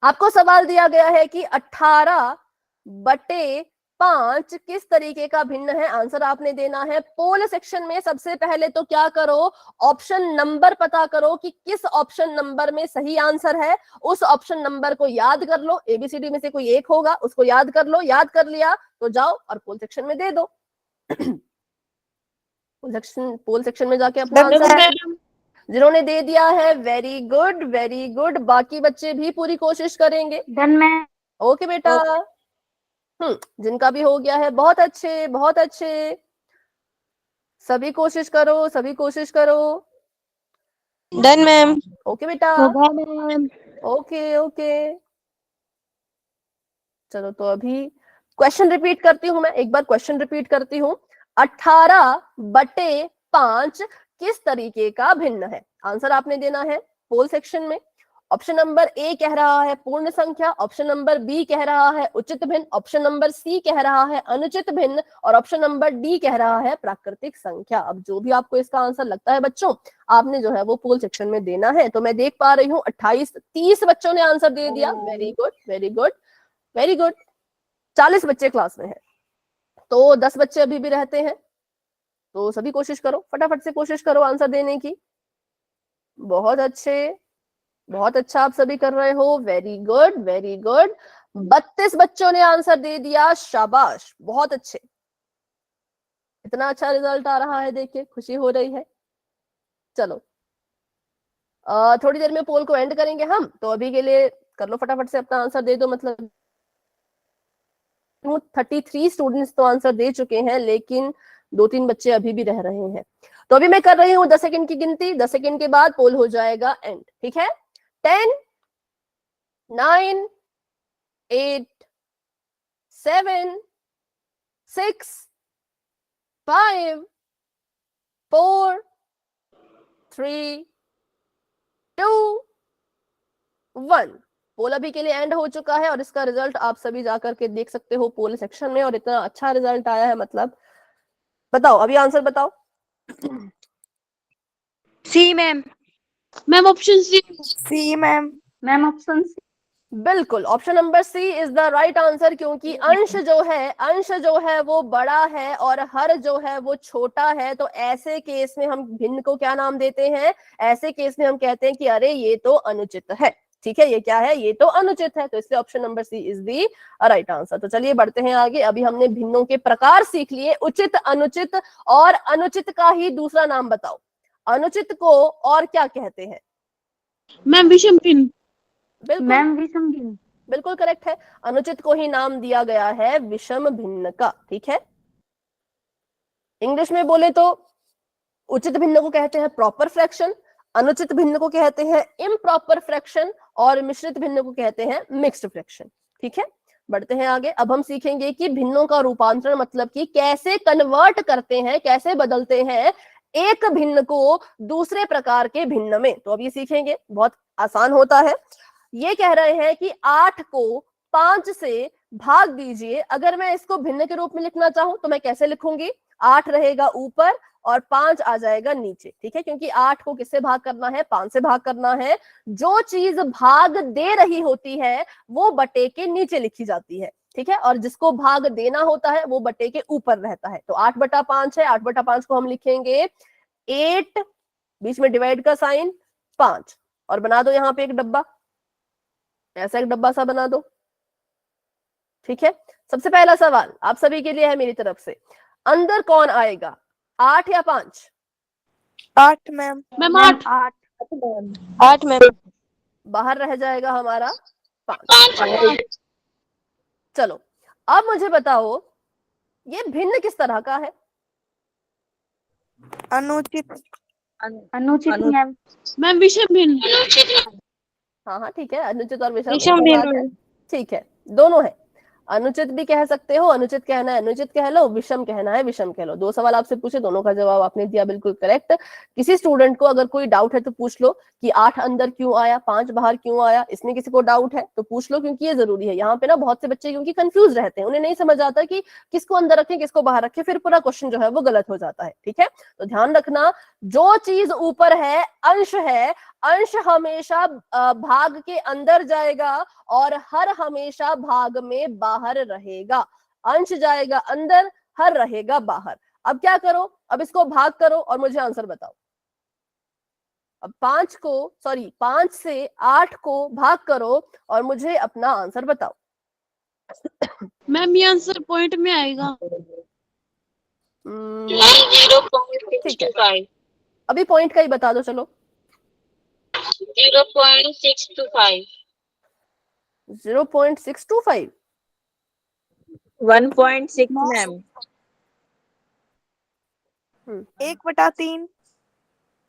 आपको सवाल दिया गया है कि 18/5 किस तरीके का भिन्न है, आंसर आपने देना है। पोल सेक्शन में सबसे पहले तो क्या करो, ऑप्शन नंबर पता करो कि किस ऑप्शन नंबर में सही आंसर है, उस ऑप्शन नंबर को याद कर लो, एबीसीडी में से कोई एक होगा, उसको याद कर लो, याद कर लिया तो जाओ और पोल सेक्शन में दे दो। पोल सेक्शन में जाके अपना आंसर जिन्होंने दे दिया है, वेरी गुड वेरी गुड, बाकी बच्चे भी पूरी कोशिश करेंगे। Done ma'am. ओके बेटा, जिनका भी हो गया है बहुत अच्छे बहुत अच्छे, सभी कोशिश करो, सभी कोशिश करो। Done ma'am. ओके बेटा, मैम। ओके ओके, चलो तो अभी क्वेश्चन रिपीट करती हूं, मैं एक बार क्वेश्चन रिपीट करती हूँ। 18/5 किस तरीके का भिन्न है, आंसर आपने देना है पोल सेक्शन में। ऑप्शन नंबर ए कह रहा है पूर्ण संख्या, ऑप्शन नंबर बी कह रहा है उचित भिन्न, ऑप्शन नंबर सी कह रहा है अनुचित भिन्न, और ऑप्शन नंबर डी कह रहा है प्राकृतिक संख्या। अब जो भी आपको इसका आंसर लगता है बच्चों, आपने जो है वो पोल सेक्शन में देना है। तो मैं देख पा रही हूँ 30 बच्चों ने आंसर दे दिया, very good very good very good. 40 बच्चे क्लास में है, तो 10 बच्चे अभी भी रहते हैं, तो सभी कोशिश करो, फटाफट से कोशिश करो आंसर देने की। बहुत अच्छे, बहुत अच्छा आप सभी कर रहे हो, वेरी गुड वेरी गुड। 32 बच्चों ने आंसर दे दिया, शाबाश, बहुत अच्छे, इतना अच्छा रिजल्ट आ रहा है, देखिए खुशी हो रही है। चलो थोड़ी देर में पोल को एंड करेंगे हम, तो अभी के लिए कर लो फटाफट से अपना आंसर दे दो। मतलब 33 स्टूडेंट्स तो आंसर दे चुके हैं, लेकिन 2-3 बच्चे अभी भी रह रहे हैं। तो अभी मैं कर रही हूँ 10 सेकंड की गिनती, 10 सेकंड के बाद पोल हो जाएगा एंड। ठीक है, 10 9 8 7 6 5 4 3 2 1। पोल अभी के लिए एंड हो चुका है और इसका रिजल्ट आप सभी जाकर के देख सकते हो पोल सेक्शन में, और इतना अच्छा रिजल्ट आया है, मतलब बताओ अभी आंसर बताओ। C ma'am. Ma'am option C. C ma'am. Ma'am option C. बिल्कुल option number C is the right answer, क्योंकि अंश जो है वो बड़ा है और हर जो है वो छोटा है। तो ऐसे केस में हम भिन्न को क्या नाम देते हैं? ऐसे केस में हम कहते हैं कि अरे ये तो अनुचित है। ठीक है, ये क्या है? ये तो अनुचित है। तो इसलिए option number C is the right answer. तो चलिए बढ़ते हैं आगे। अभी हमने भिन्नों के प्रकार सीख लिए, उचित, अनुचित, और अनुचित का ही दूसरा नाम बताओ। अनुचित को और क्या कहते हैं? मैम विषम भिन्न। बिल्कुल मैम विषम भिन्न। बिल्कुल करेक्ट है। अनुचित को ही नाम दिया गया है विषम भिन्न का। ठीक है, इंग्लिश में बोले तो उचित भिन्न को कहते हैं प्रॉपर फ्रैक्शन, अनुचित भिन्न को कहते हैं इम्प्रॉपर फ्रैक्शन, और मिश्रित भिन्न को कहते हैं मिक्स्ड फ्रैक्शन। ठीक है, बढ़ते हैं आगे। अब हम सीखेंगे कि भिन्नों का रूपांतरण मतलब कि कैसे कन्वर्ट करते हैं, कैसे बदलते हैं एक भिन्न को दूसरे प्रकार के भिन्न में। तो अब ये सीखेंगे, बहुत आसान होता है। ये कह रहे हैं कि 8 को 5 से भाग दीजिए। अगर मैं इसको भिन्न के रूप में लिखना चाहूं तो मैं कैसे लिखूंगी? 8 रहेगा ऊपर और 5 आ जाएगा नीचे। ठीक है, क्योंकि 8 को किससे भाग करना है? 5 से भाग करना है। जो चीज भाग दे रही होती है वो बटे के नीचे लिखी जाती है। ठीक है, और जिसको भाग देना होता है वो बटे के ऊपर रहता है। तो 8/5 है, 8/5 को हम लिखेंगे 8, बीच में डिवाइड का साइन 5, और बना दो यहाँ पे एक डब्बा, ऐसा एक डब्बा सा बना दो। ठीक है, सबसे पहला सवाल आप सभी के लिए है मेरी तरफ से, अंदर कौन आएगा, 8 या 5? 8 मैम। मैम 8। 8 मैम। बाहर रह जाएगा हमारा 5। चलो अब मुझे बताओ ये भिन्न किस तरह का है? अनुचित। अनुचित मैम। मैम विषम भिन्न। हाँ ठीक है, अनुचित और विषम विषम एक बात भिन्न। है। ठीक है, दोनों है। अनुचित भी कह सकते हो, अनुचित कहना है अनुचित कह लो, विषम कहना है विषम कह लो। 2 सवाल आपसे पूछे, दोनों का जवाब आपने दिया बिल्कुल करेक्ट। किसी स्टूडेंट को अगर कोई डाउट है तो पूछ लो कि 8 अंदर क्यों आया, 5 बाहर क्यों आया, इसमें किसी को डाउट है तो पूछ लो, क्योंकि ये जरूरी है। यहाँ पे ना बहुत से बच्चे क्योंकि कंफ्यूज रहते हैं, उन्हें नहीं समझ आता कि किसको अंदर रखें किसको बाहर रखें, फिर पूरा क्वेश्चन जो है वो गलत हो जाता है। ठीक है, तो ध्यान रखना, जो चीज ऊपर है अंश है, अंश हमेशा भाग के अंदर जाएगा और हर हमेशा भाग में बाहर रहेगा। अंश जाएगा अंदर, हर रहेगा बाहर। अब क्या करो, अब इसको भाग करो और मुझे आंसर बताओ। अब 5 से 8 को भाग करो और मुझे अपना आंसर बताओ। मैम ये आंसर पॉइंट में आएगा। ठीक है, अभी पॉइंट का ही बता दो। चलो 0.625। 0.625। 1.6 मैम। 1/3।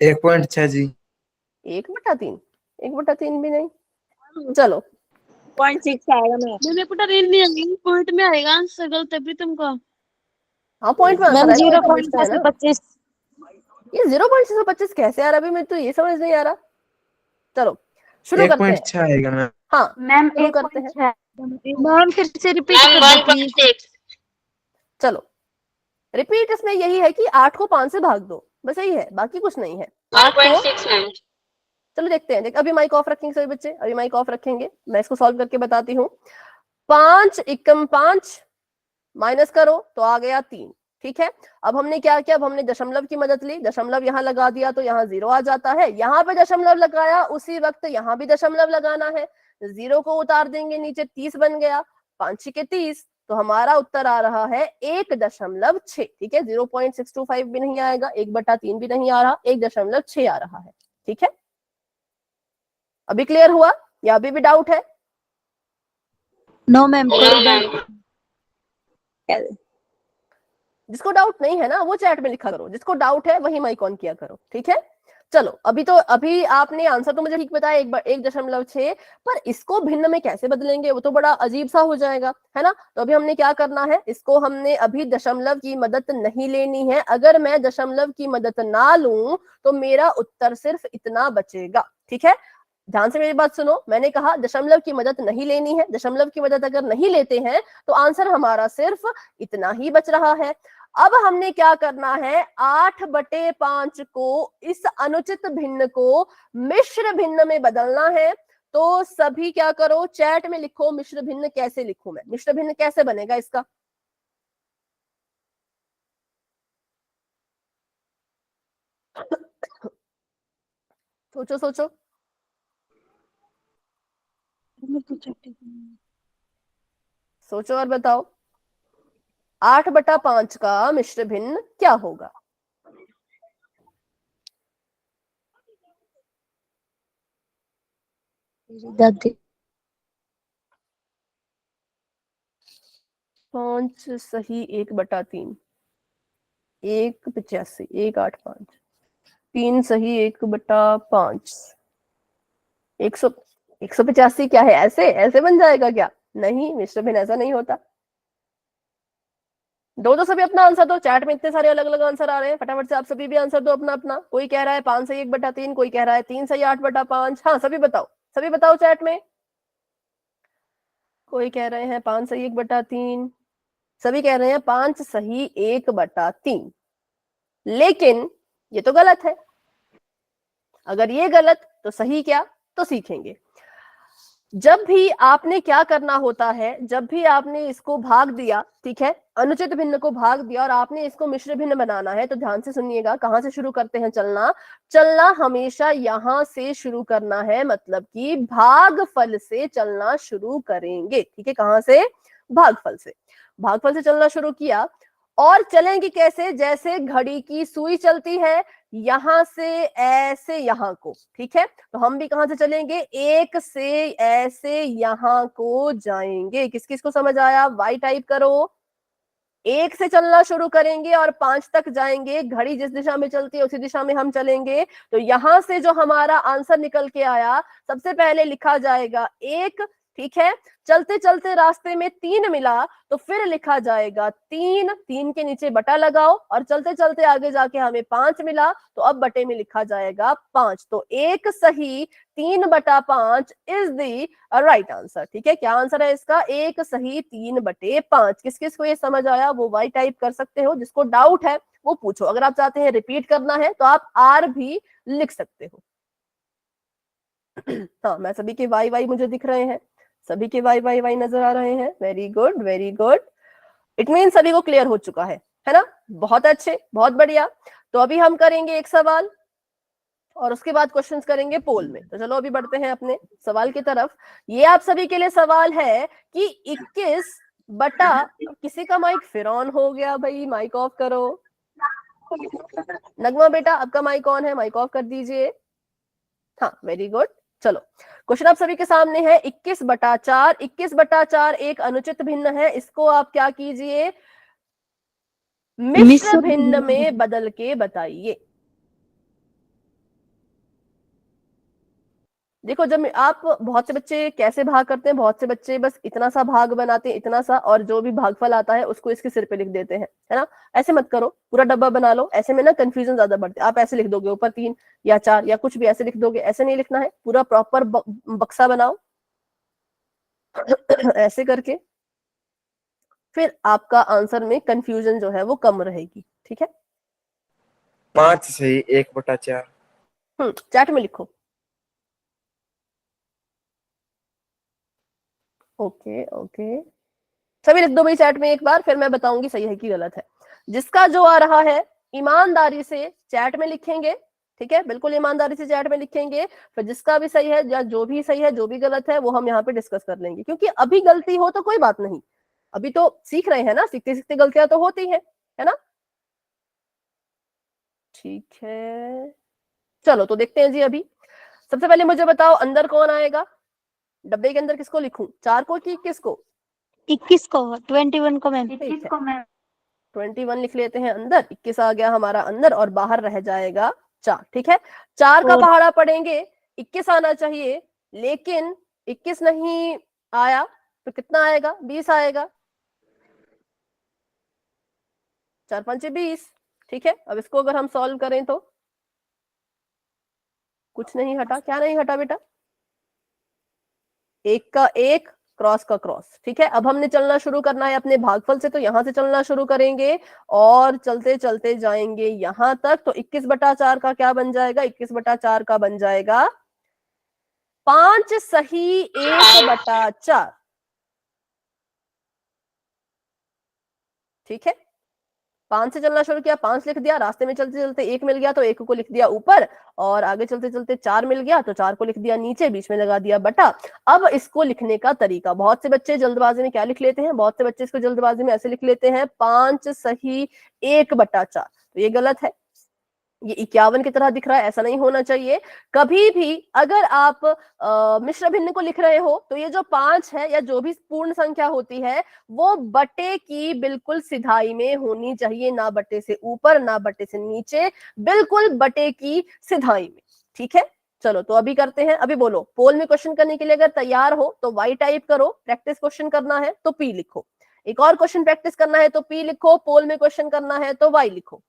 1.6 जी। 1/3? 1/3 भी नहीं। चलो 0.6 आएगा मैम। मैम 1/3 नहीं आएगा, पॉइंट में आएगा आंसर। गलत है प्रीतम का। हाँ पॉइंट में मैम आंसर आएगा, 0.625। ये 0.625 कैसे आ रहा? अभी मुझे तो ये समझ नहीं आ रहा। चलो शुरू करते हैं। 1.6 आएगा मैम। हाँ मैम शुरू करते हैं। 1.6। मैम फिर से रिपीट कर दो प्लीज। चलो रिपीट इसमें यही है कि 8 को 5 से भाग दो, बस यही है, बाकी कुछ नहीं है। 8 को चलो देखते हैं। अभी माइक ऑफ रखेंगे सभी बच्चे, अभी माइक ऑफ रखेंगे, मैं इसको सॉल्व करके बताती हूँ। 5 एकम 5 माइनस करो तो आ गया 3। ठीक है, अब हमने क्या किया, अब हमने दशमलव की मदद ली, दशमलव यहाँ लगा दिया तो यहाँ 0 आ जाता है। यहाँ पे दशमलव लगाया, उसी वक्त यहाँ भी दशमलव लगाना है, 0 को उतार देंगे नीचे, 30 बन गया, 5 के 30, तो हमारा उत्तर आ रहा है 1.6। ठीक है, 0.625 भी नहीं आएगा, 1/3 भी नहीं आ रहा, 1.6 आ रहा है। ठीक है, अभी क्लियर हुआ या अभी भी डाउट है? No ma'am. जिसको डाउट नहीं है ना वो चैट में लिखा करो, जिसको डाउट है वही माइक ऑन किया करो। ठीक है, चलो अभी आपने आंसर तो मुझे ठीक बताया 1.6, पर इसको भिन्न में कैसे बदलेंगे वो तो बड़ा अजीब सा हो जाएगा, है ना। तो अभी हमने क्या करना है, इसको हमने अभी दशमलव की मदद नहीं लेनी है। अगर मैं दशमलव की मदद ना लूं तो मेरा उत्तर सिर्फ इतना बचेगा। ठीक है, ध्यान से मेरी बात सुनो, मैंने कहा दशमलव की मदद नहीं लेनी है। दशमलव की मदद अगर नहीं लेते हैं तो आंसर हमारा सिर्फ इतना ही बच रहा है। अब हमने क्या करना है, 8/5 को इस अनुचित भिन्न को मिश्र भिन्न में बदलना है। तो सभी क्या करो, चैट में लिखो मिश्र भिन्न कैसे लिखूं मैं, मिश्र भिन्न कैसे बनेगा इसका। सोचो सोचो। सोचो और बताओ 8/5 का मिश्र भिन्न क्या होगा। दादी 5 सही 1/3, 1/85, 1/8/5, 3 सही 1/5, 185 क्या है, ऐसे ऐसे बन जाएगा क्या, नहीं मिश्र भिन्न ऐसा नहीं होता। दो सभी अपना आंसर दो, चैट में इतने सारे अलग अलग आंसर आ रहे हैं, फटाफट से आप सभी भी आंसर दो अपना अपना। कोई कह रहा है 5 सही 1/3, कोई कह रहा है 3 सही 8/5। हाँ सभी बताओ चैट में। कोई कह रहे हैं 5 सही 1/3, सभी कह रहे हैं 5 सही 1/3, लेकिन ये तो गलत है। अगर ये गलत तो सही क्या, तो सीखेंगे। जब भी आपने क्या करना होता है, जब भी आपने इसको भाग दिया, ठीक है, अनुचित भिन्न को भाग दिया और आपने इसको मिश्र भिन्न बनाना है, तो ध्यान से सुनिएगा। कहां से शुरू करते हैं चलना हमेशा यहां से शुरू करना है, मतलब कि भागफल से चलना शुरू करेंगे। ठीक है, कहां से, भागफल से चलना शुरू किया। और चलेंगे कैसे, जैसे घड़ी की सुई चलती है, यहां से ऐसे यहां को। ठीक है, तो हम भी कहां से चलेंगे, 1 से ऐसे यहां को जाएंगे। किस किस को समझ आया, वाई टाइप करो। 1 से चलना शुरू करेंगे और 5 तक जाएंगे। घड़ी जिस दिशा में चलती है उसी दिशा में हम चलेंगे। तो यहां से जो हमारा आंसर निकल के आया, सबसे पहले लिखा जाएगा 1। ठीक है, चलते चलते रास्ते में 3 मिला तो फिर लिखा जाएगा 3 के नीचे बटा लगाओ, और चलते चलते आगे जाके हमें 5 मिला तो अब बटे में लिखा जाएगा 5। तो 1 सही 3/5 इज द राइट आंसर। ठीक है, क्या आंसर है इसका, 1 सही 3/5। किस किस को ये समझ आया वो वाई टाइप कर सकते हो, जिसको डाउट है वो पूछो। अगर आप चाहते हैं रिपीट करना है तो आप आर भी लिख सकते हो। हाँ, मैं सभी के वाई वाई मुझे दिख रहे हैं, सभी के वाई वाई वाई नजर आ रहे हैं। Very good very good, it mean सभी को क्लियर हो चुका है ना, बहुत अच्छे बहुत बढ़िया। तो अभी हम करेंगे एक सवाल और उसके बाद क्वेश्चंस करेंगे पोल में। तो चलो अभी बढ़ते हैं अपने सवाल की तरफ। ये आप सभी के लिए सवाल है कि 21 बटा, किसी का माइक फिर ऑन हो गया भाई, माइक ऑफ करो। नगमा बेटा आपका माइक ऑन है, माइक ऑफ कर दीजिए। हाँ वेरी गुड। चलो क्वेश्चन आप सभी के सामने है 21/4। 21/4 एक अनुचित भिन्न है, इसको आप क्या कीजिए, मिश्र भिन्न में बदल के बताइए। देखो जब आप, बहुत से बच्चे कैसे भाग करते हैं, बहुत से बच्चे बस इतना सा भाग बनाते हैं, इतना सा, और जो भी भागफल आता है उसको इसके सिर पे लिख देते हैं, है ना। ऐसे मत करो, पूरा डब्बा बना लो। ऐसे में ना कंफ्यूजन ज्यादा बढ़ती है। आप ऐसे लिख दोगे ऊपर 3 या 4 या कुछ भी ऐसे लिख दोगे, ऐसे नहीं लिखना है। पूरा प्रॉपर बक्सा बनाओ ऐसे करके, फिर आपका आंसर में कंफ्यूजन जो है वो कम रहेगी। ठीक है, 5 सही 1/4। चैट में लिखो। ओके ओके, सभी लिख दो भाई चैट में एक बार, फिर मैं बताऊंगी सही है कि गलत है। जिसका जो आ रहा है ईमानदारी से चैट में लिखेंगे। ठीक है, बिल्कुल ईमानदारी से चैट में लिखेंगे। फिर जिसका भी सही है या जो भी सही है जो भी गलत है वो हम यहाँ पे डिस्कस कर लेंगे, क्योंकि अभी गलती हो तो कोई बात नहीं, अभी तो सीख रहे हैं ना, सीखते सीखते गलतियां तो होती है ना। ठीक है, चलो तो देखते हैं जी। अभी सबसे पहले मुझे बताओ अंदर कौन आएगा, डब्बे के अंदर किसको लिखूं, 4 को कि 21 को? 21 को, 21 को मैम। 21 लिख लेते हैं अंदर, 21 आ गया हमारा अंदर और बाहर रह जाएगा 4। ठीक है, 4 का पहाड़ा पड़ेंगे, 21 आना चाहिए, लेकिन 21 नहीं आया तो कितना आएगा, 20 आएगा। 4 5 20। ठीक है, अब इसको अगर हम सॉल्व करें तो कुछ नहीं हटा, क्या नहीं हटा बेटा, 1 का 1 क्रॉस का क्रॉस। ठीक है, अब हमने चलना शुरू करना है अपने भागफल से, तो यहां से चलना शुरू करेंगे और चलते चलते जाएंगे यहां तक। तो 21/4 का क्या बन जाएगा? 21/4 का बन जाएगा 5 सही 1/4। ठीक है, 5 से चलना शुरू किया, 5 लिख दिया, रास्ते में चलते चलते 1 मिल गया तो 1 को लिख दिया ऊपर, और आगे चलते चलते 4 मिल गया तो 4 को लिख दिया नीचे, बीच में लगा दिया बटा। अब इसको लिखने का तरीका, बहुत से बच्चे जल्दबाजी में क्या लिख लेते हैं, बहुत से बच्चे इसको जल्दबाजी में ऐसे लिख लेते हैं 5 सही 1/4। तो ये गलत है, ये 51 की तरह दिख रहा है, ऐसा नहीं होना चाहिए। कभी भी अगर आप मिश्र भिन्न को लिख रहे हो तो ये जो 5 है या जो भी पूर्ण संख्या होती है वो बटे की बिल्कुल सिधाई में होनी चाहिए, ना बटे से ऊपर ना बटे से नीचे, बिल्कुल बटे की सिधाई में। ठीक है, चलो तो अभी करते हैं। अभी बोलो, पोल में क्वेश्चन करने के लिए अगर तैयार हो तो वाई टाइप करो, प्रैक्टिस क्वेश्चन करना है तो पी लिखो, एक और क्वेश्चन प्रैक्टिस करना है तो पी लिखो, पोल में क्वेश्चन करना है तो वाई लिखो।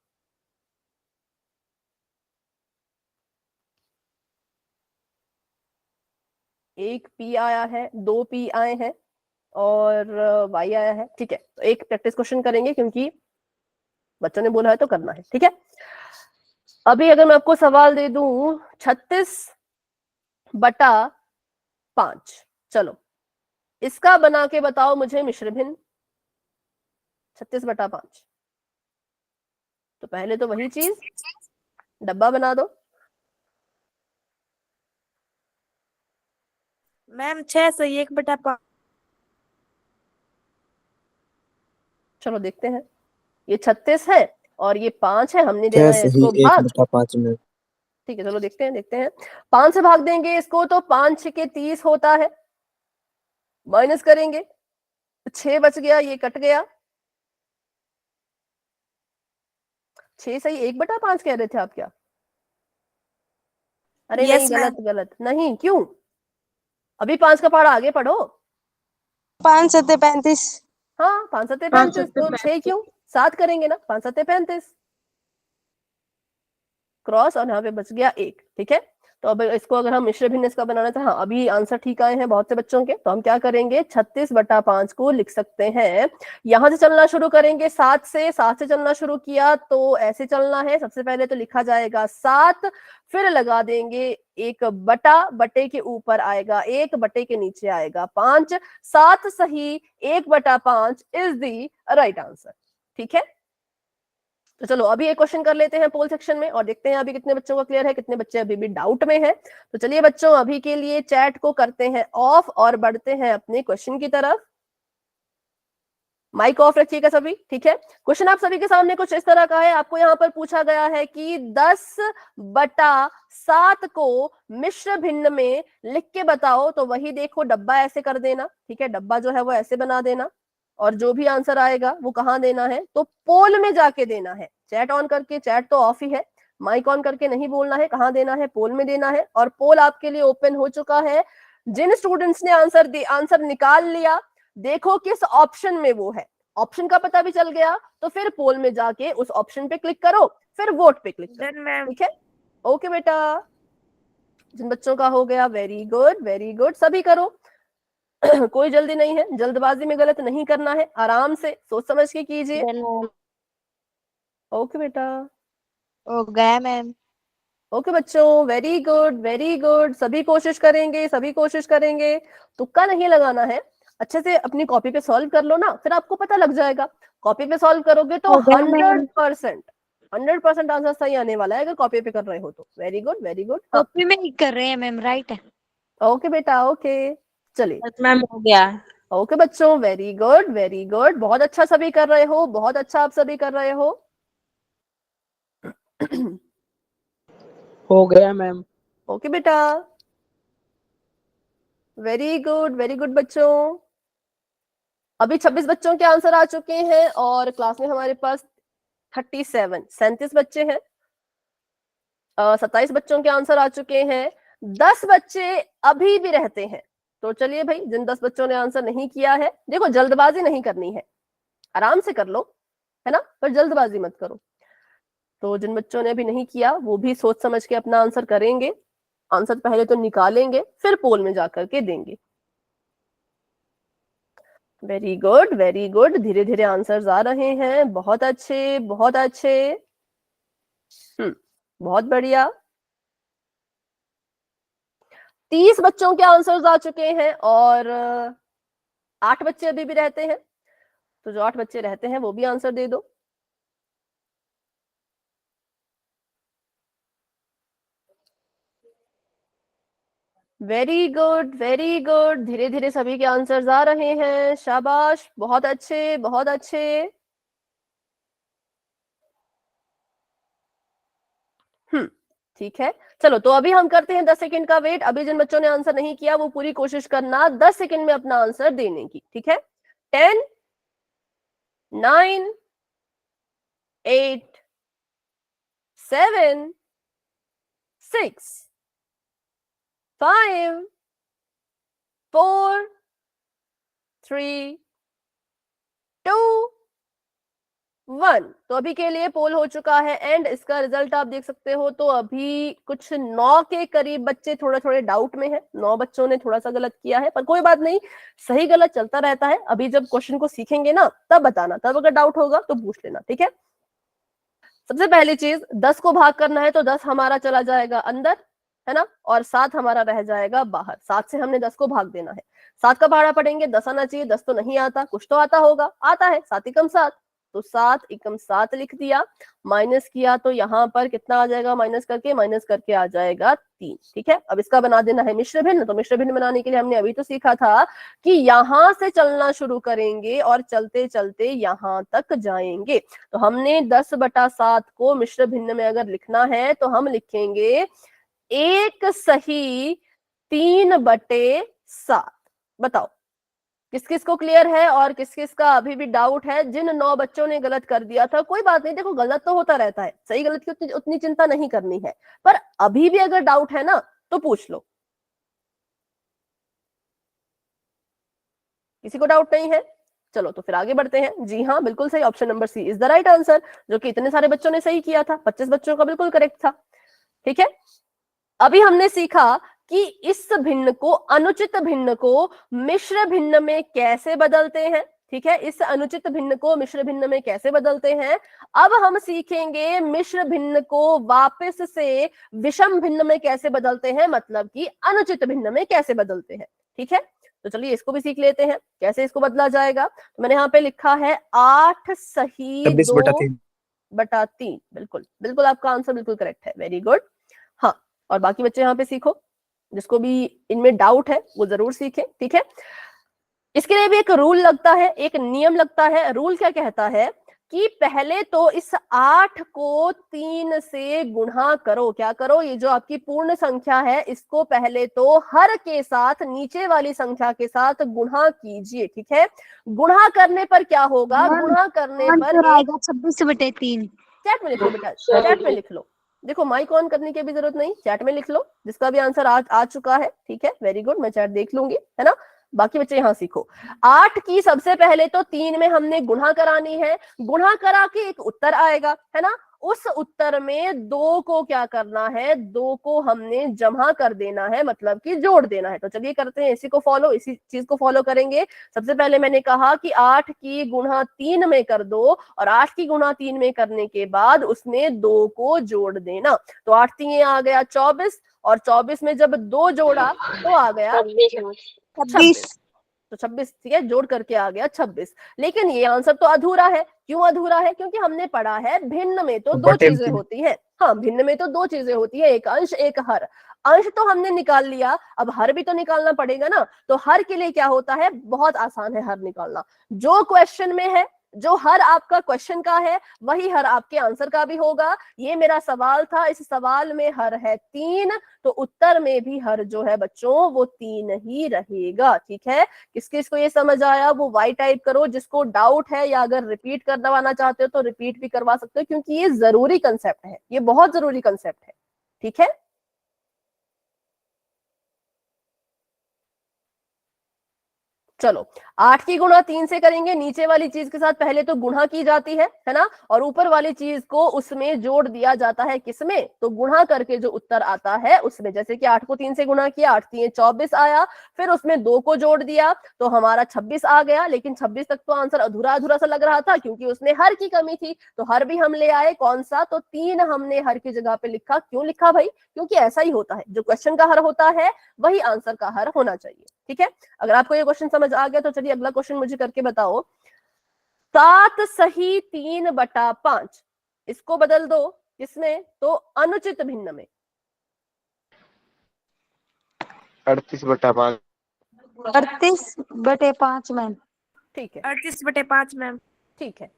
एक पी आया है, 2 पी आए हैं और वाई आया है। ठीक है, तो एक प्रैक्टिस क्वेश्चन करेंगे क्योंकि बच्चों ने बोला है तो करना है। ठीक है, अभी अगर मैं आपको सवाल दे दूं 36/5, चलो इसका बना के बताओ मुझे मिश्र भिन्न। 36/5, तो पहले तो वही चीज, डब्बा बना दो। मैम 6 सही 1/5। चलो देखते हैं, ये 36 है और ये 5 है, हमने 6 देना है सही इसको भाग। 1/5 में। ठीक है, चलो देखते हैं 5 से भाग देंगे इसको तो 5 6 के 30 होता है, माइनस करेंगे 6 बच गया, ये कट गया। 6 सही 1/5 कह रहे थे आप क्या? अरे Yes, नहीं, ma'am. गलत गलत नहीं, क्यों? अभी 5 का पहाड़ा आगे पढ़ो। 5 7 35। हाँ, 5 7 35, तो 6 क्यों? 7 करेंगे ना, 5 7 35 क्रॉस, और यहाँ पे बच गया 1। ठीक है, तो अब इसको अगर हम मिश्र भिन्न इसका बनाना था, हाँ अभी आंसर ठीक आए हैं बहुत से बच्चों के, तो हम क्या करेंगे 36/5 को लिख सकते हैं। यहां से चलना शुरू करेंगे 7 से, 7 से चलना शुरू किया तो ऐसे चलना है, सबसे पहले तो लिखा जाएगा 7, फिर लगा देंगे 1 बटा, बटे के ऊपर आएगा 1, बटे के नीचे आएगा 5। 7 सही 1/5 इज दी राइट आंसर। ठीक है, तो चलो अभी एक क्वेश्चन कर लेते हैं पोल सेक्शन में और देखते हैं अभी कितने बच्चों का क्लियर है, कितने बच्चे अभी भी डाउट में हैं। तो चलिए बच्चों, अभी के लिए चैट को करते हैं ऑफ और बढ़ते हैं अपने क्वेश्चन की तरफ। माइक ऑफ रखिएगा सभी। ठीक है, क्वेश्चन आप सभी के सामने कुछ इस तरह का है, आपको यहाँ पर पूछा गया है कि 10/7 को मिश्र भिन्न में लिख के बताओ। तो वही देखो, डब्बा ऐसे कर देना। ठीक है, डब्बा जो है वो ऐसे बना देना और जो भी आंसर आएगा वो कहाँ देना है, तो पोल में जाके देना है। चैट ऑन करके, चैट तो ऑफ ही है, माइक ऑन करके नहीं बोलना है, कहाँ देना है, पोल में देना है। और पोल आपके लिए ओपन हो चुका है। जिन स्टूडेंट्स ने आंसर निकाल लिया, देखो किस ऑप्शन में वो है, ऑप्शन का पता भी चल गया तो फिर पोल में जाके उस ऑप्शन पे क्लिक करो, फिर वोट पे क्लिक करो। Done ma'am. ठीक है, ओके बेटा, जिन बच्चों का हो गया वेरी गुड वेरी गुड, सभी करो। कोई जल्दी नहीं है, जल्दबाजी में गलत नहीं करना है, आराम से सोच समझ के कीजिए। ओके बेटा, हो गया मैम। ओके बच्चों, वेरी गुड वेरी गुड, सभी कोशिश करेंगे, सभी कोशिश करेंगे, तुक्का नहीं लगाना है। अच्छे से अपनी कॉपी पे सॉल्व कर लो ना, फिर आपको पता लग जाएगा। कॉपी पे सॉल्व करोगे तो 100% आंसर सही आने वाला है अगर कॉपी पे कर रहे हो तो। Very good very good, copy में ही कर रहे हैं मैम, राइट है। ओके बेटा, ओके चलिए। बस मैम हो गया। ओके बच्चों, वेरी गुड वेरी गुड, बहुत अच्छा सभी कर रहे हो, बहुत अच्छा आप सभी कर रहे हो। हो गया मैम। ओके बेटा, वेरी गुड बच्चों। अभी 26 बच्चों के आंसर आ चुके हैं और क्लास में हमारे पास 37 बच्चे हैं। 27 बच्चों के आंसर आ चुके हैं, 10 बच्चे अभी भी रहते हैं। तो चलिए भाई, जिन 10 बच्चों ने आंसर नहीं किया है, देखो जल्दबाजी नहीं करनी है, आराम से कर लो, है ना, पर जल्दबाजी मत करो। तो जिन बच्चों ने अभी नहीं किया वो भी सोच समझ के अपना आंसर करेंगे, आंसर पहले तो निकालेंगे फिर पोल में जाकर के देंगे। वेरी गुड, वेरी गुड, धीरे धीरे आंसर्स आ रहे हैं, बहुत अच्छे, बहुत अच्छे। बहुत बढ़िया। 30 बच्चों के आंसर्स आ चुके हैं और 8 बच्चे अभी भी रहते हैं, तो जो 8 बच्चे रहते हैं वो भी आंसर दे दो। वेरी गुड, वेरी गुड, धीरे धीरे सभी के आंसर्स आ रहे हैं, शाबाश, बहुत अच्छे, बहुत अच्छे। ठीक है, चलो तो अभी हम करते हैं 10 सेकंड का वेट। अभी जिन बच्चों ने आंसर नहीं किया वो पूरी कोशिश करना 10 सेकंड में अपना आंसर देने की, ठीक है। 10, 9, 8, 7, 6, 5, 4, 3, 2, 1। तो अभी के लिए पोल हो चुका है एंड इसका रिजल्ट आप देख सकते हो। तो अभी कुछ 9 के करीब बच्चे थोड़े थोड़े डाउट में हैं। 9 बच्चों ने थोड़ा सा गलत किया है, पर कोई बात नहीं, सही गलत चलता रहता है। अभी जब क्वेश्चन को सीखेंगे ना तब बताना, तब अगर डाउट होगा तो पूछ लेना, ठीक है। सबसे पहली चीज, 10 को भाग करना है तो 10 हमारा चला जाएगा अंदर, है ना, और 7 हमारा रह जाएगा बाहर। 7 से हमने 10 को भाग देना है। 7 का भाड़ा पढ़ेंगे, 10 आना चाहिए, 10 तो नहीं आता, कुछ तो आता होगा, आता है 7 एकम 7, तो 7 एकम 7 लिख दिया। माइनस किया तो यहाँ पर कितना आ जाएगा, माइनस करके आ जाएगा 3, ठीक है। अब इसका बना देना है मिश्र भिन्न। तो मिश्र भिन्न बनाने के लिए हमने अभी तो सीखा था कि यहां से चलना शुरू करेंगे और चलते चलते यहां तक जाएंगे। तो हमने 10/7 को मिश्र भिन्न में अगर लिखना है तो हम लिखेंगे 1 सही 3/7। बताओ किस किस को क्लियर है और किस किस का अभी भी डाउट है। जिन 9 बच्चों ने गलत कर दिया था, कोई बात नहीं, देखो गलत तो होता रहता है, सही गलत की उतनी चिंता नहीं करनी है, पर अभी भी अगर डाउट है ना तो पूछ लो। किसी को डाउट नहीं है? चलो तो फिर आगे बढ़ते हैं। जी हाँ, बिल्कुल सही, option number C is the right answer, जो कि इतने सारे बच्चों ने सही किया था। 25 बच्चों का बिल्कुल करेक्ट था, ठीक है। अभी हमने सीखा कि इस भिन्न को, अनुचित भिन्न को मिश्र भिन्न में कैसे बदलते हैं, ठीक है। इस अनुचित भिन्न को मिश्र भिन्न में कैसे बदलते हैं। अब हम सीखेंगे मिश्र भिन्न को वापस से विषम भिन्न में कैसे बदलते हैं, मतलब कि अनुचित भिन्न में कैसे बदलते हैं, ठीक है। तो चलिए इसको भी सीख लेते हैं कैसे इसको बदला जाएगा। तो मैंने यहाँ पे लिखा है 8 सही 2/3। बिल्कुल बिल्कुल, आपका आंसर बिल्कुल करेक्ट है, वेरी गुड। हाँ, और बाकी बच्चे यहाँ पे सीखो, जिसको भी इनमें डाउट है वो जरूर सीखे, ठीक है। इसके लिए भी एक रूल लगता है, एक नियम लगता है। रूल क्या कहता है कि पहले तो इस 8 को 3 से गुणा करो। क्या करो, ये जो आपकी पूर्ण संख्या है इसको पहले तो हर के साथ, नीचे वाली संख्या के साथ गुणा कीजिए, ठीक है। गुणा करने पर क्या होगा, गुणा करने पर 26/3। चैट में लिख लो बेटा, चैट में लिख लो। देखो माइक ऑन करने की भी जरूरत नहीं, चैट में लिख लो, जिसका भी आंसर आ चुका है, ठीक है, वेरी गुड। मैं चैट देख लूंगी, है ना। बाकी बच्चे यहाँ सीखो। 8 की सबसे पहले तो 3 में हमने गुणा करानी है। गुणा करा के एक उत्तर आएगा, है ना। उस उत्तर में 2 को क्या करना है, 2 को हमने जमा कर देना है, मतलब कि जोड़ देना है। तो चलिए करते हैं इसी को फॉलो, इसी चीज को फॉलो करेंगे। सबसे पहले मैंने कहा कि 8 की गुणा 3 में कर दो, और 8 की गुणा 3 में करने के बाद उसमें 2 को जोड़ देना। तो 8 3 आ गया 24, और 24 में जब 2 जोड़ा तो आ गया 26। तो 26, ठीक है, जोड़ करके आ गया 26। लेकिन ये आंसर तो अधूरा है। क्यों अधूरा है? क्योंकि हमने पढ़ा है भिन्न में तो 2 चीजें होती हैं। हाँ, भिन्न में तो 2 चीजें होती है, एक अंश एक हर। अंश तो हमने निकाल लिया, अब हर भी तो निकालना पड़ेगा ना। तो हर के लिए क्या होता है, बहुत आसान है हर निकालना। जो क्वेश्चन में है, जो हर आपका क्वेश्चन का है, वही हर आपके आंसर का भी होगा। ये मेरा सवाल था, इस सवाल में हर है 3, तो उत्तर में भी हर जो है बच्चों वो 3 ही रहेगा, ठीक है। किस किस को ये समझ आया वो वाई टाइप करो। जिसको डाउट है या अगर रिपीट करवाना चाहते हो तो रिपीट भी करवा सकते हो, क्योंकि ये जरूरी कंसेप्ट है, ये बहुत जरूरी कंसेप्ट है, ठीक है। चलो 8 की गुणा 3 से करेंगे, नीचे वाली चीज के साथ पहले तो गुणा की जाती है ना, और ऊपर वाली चीज को उसमें जोड़ दिया जाता है। किसमें? तो गुणा करके जो उत्तर आता है उसमें। जैसे कि 8 को 3 से गुणा किया, 8 3 24 आया, फिर उसमें 2 को जोड़ दिया तो हमारा 26 आ गया। लेकिन 26 तक तो आंसर अधूरा अधूरा सा लग रहा था क्योंकि उसमें हर की कमी थी, तो हर भी हम ले आए। कौन सा? तो 3 हमने हर की जगह पे लिखा। क्यों लिखा भाई? क्योंकि ऐसा ही होता है, जो क्वेश्चन का हर होता है वही आंसर का हर होना चाहिए। ठीक है, अगर आपको ये क्वेश्चन समझ आ गया तो चलिए अगला क्वेश्चन मुझे करके बताओ। 7 सही 3/5 इसको बदल दो किसमें? तो अनुचित भिन्न में। 38/5। 38/5 मैम। ठीक है, 38/5 मैम। ठीक है,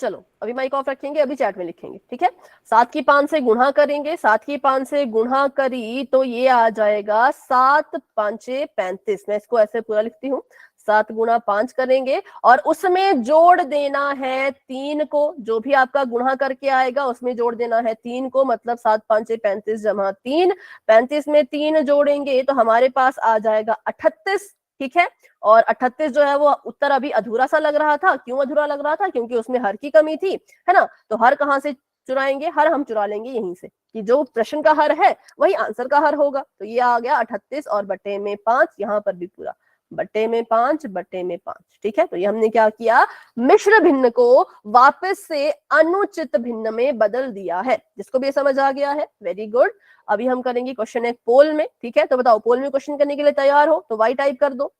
चलो अभी माइक ऑफ रखेंगे, अभी चैट में लिखेंगे। ठीक है, 7 की 5 से गुणा करेंगे, 7 की 5 से गुणा करी तो ये आ जाएगा 7 5 35। मैं इसको ऐसे पूरा लिखती हूँ, 7 गुणा 5 करेंगे और उसमें जोड़ देना है 3 को। जो भी आपका गुणा करके आएगा उसमें जोड़ देना है 3 को, मतलब 7 5 35 जमा 3, 35 में 3 जोड़ेंगे तो हमारे पास आ जाएगा 38। ठीक है, और 38 जो है वो उत्तर अभी अधूरा सा लग रहा था। क्यों अधूरा लग रहा था? क्योंकि उसमें हर की कमी थी, है ना। तो हर कहाँ से चुराएंगे? हर हम चुरा लेंगे यहीं से, कि जो प्रश्न का हर है वही आंसर का हर होगा। तो ये आ गया 38 और बटे में 5, यहाँ पर भी पूरा बटे में 5 बटे में 5। ठीक है, तो ये हमने क्या किया? मिश्र भिन्न को वापस से अनुचित भिन्न में बदल दिया है। जिसको भी समझ आ गया है, वेरी गुड। अभी हम करेंगे क्वेश्चन एक पोल में। ठीक है, तो बताओ पोल में क्वेश्चन करने के लिए तैयार हो? तो वाई टाइप कर दो।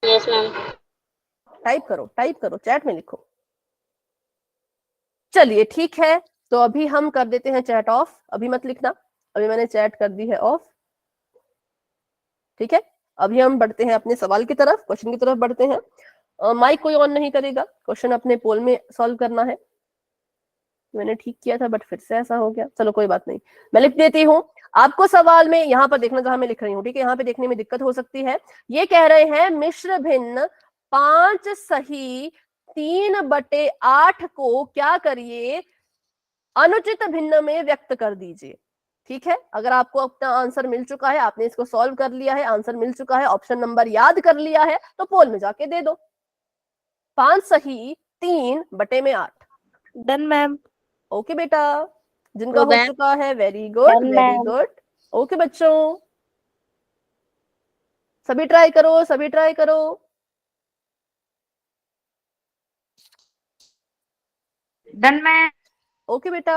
Yes ma'am. टाइप करो, चैट में लिखो। चलिए ठीक है, तो अभी हम कर देते हैं चैट ऑफ। अभी मत लिखना, अभी मैंने चैट कर दी है ऑफ। ठीक है, अभी हम बढ़ते हैं अपने सवाल की तरफ, क्वेश्चन की तरफ बढ़ते हैं। माइक कोई ऑन नहीं करेगा, क्वेश्चन अपने पोल में सॉल्व करना है। मैंने ठीक किया था बट फिर से ऐसा हो गया, चलो कोई बात नहीं, मैं लिख देती हूँ। आपको सवाल में यहाँ पर देखना जहां मैं लिख रही हूँ, ठीक है, यहाँ पे देखने में दिक्कत हो सकती है। ये कह रहे हैं मिश्र भिन्न 5 सही 3/8 को क्या करिए? अनुचित भिन्न में व्यक्त कर दीजिए। ठीक है, अगर आपको अपना आंसर मिल चुका है, आपने इसको सॉल्व कर लिया है, आंसर मिल चुका है, ऑप्शन नंबर याद कर लिया है, तो पोल में जाके दे दो। 5 सही 3/8। Done ma'am. ओके बेटा, जिनका हो मैम। चुका है very good, Done, very ma'am. Good. Okay बच्चों, सभी ट्राई करो, सभी ट्राई करो। Done ma'am. ओके बेटा।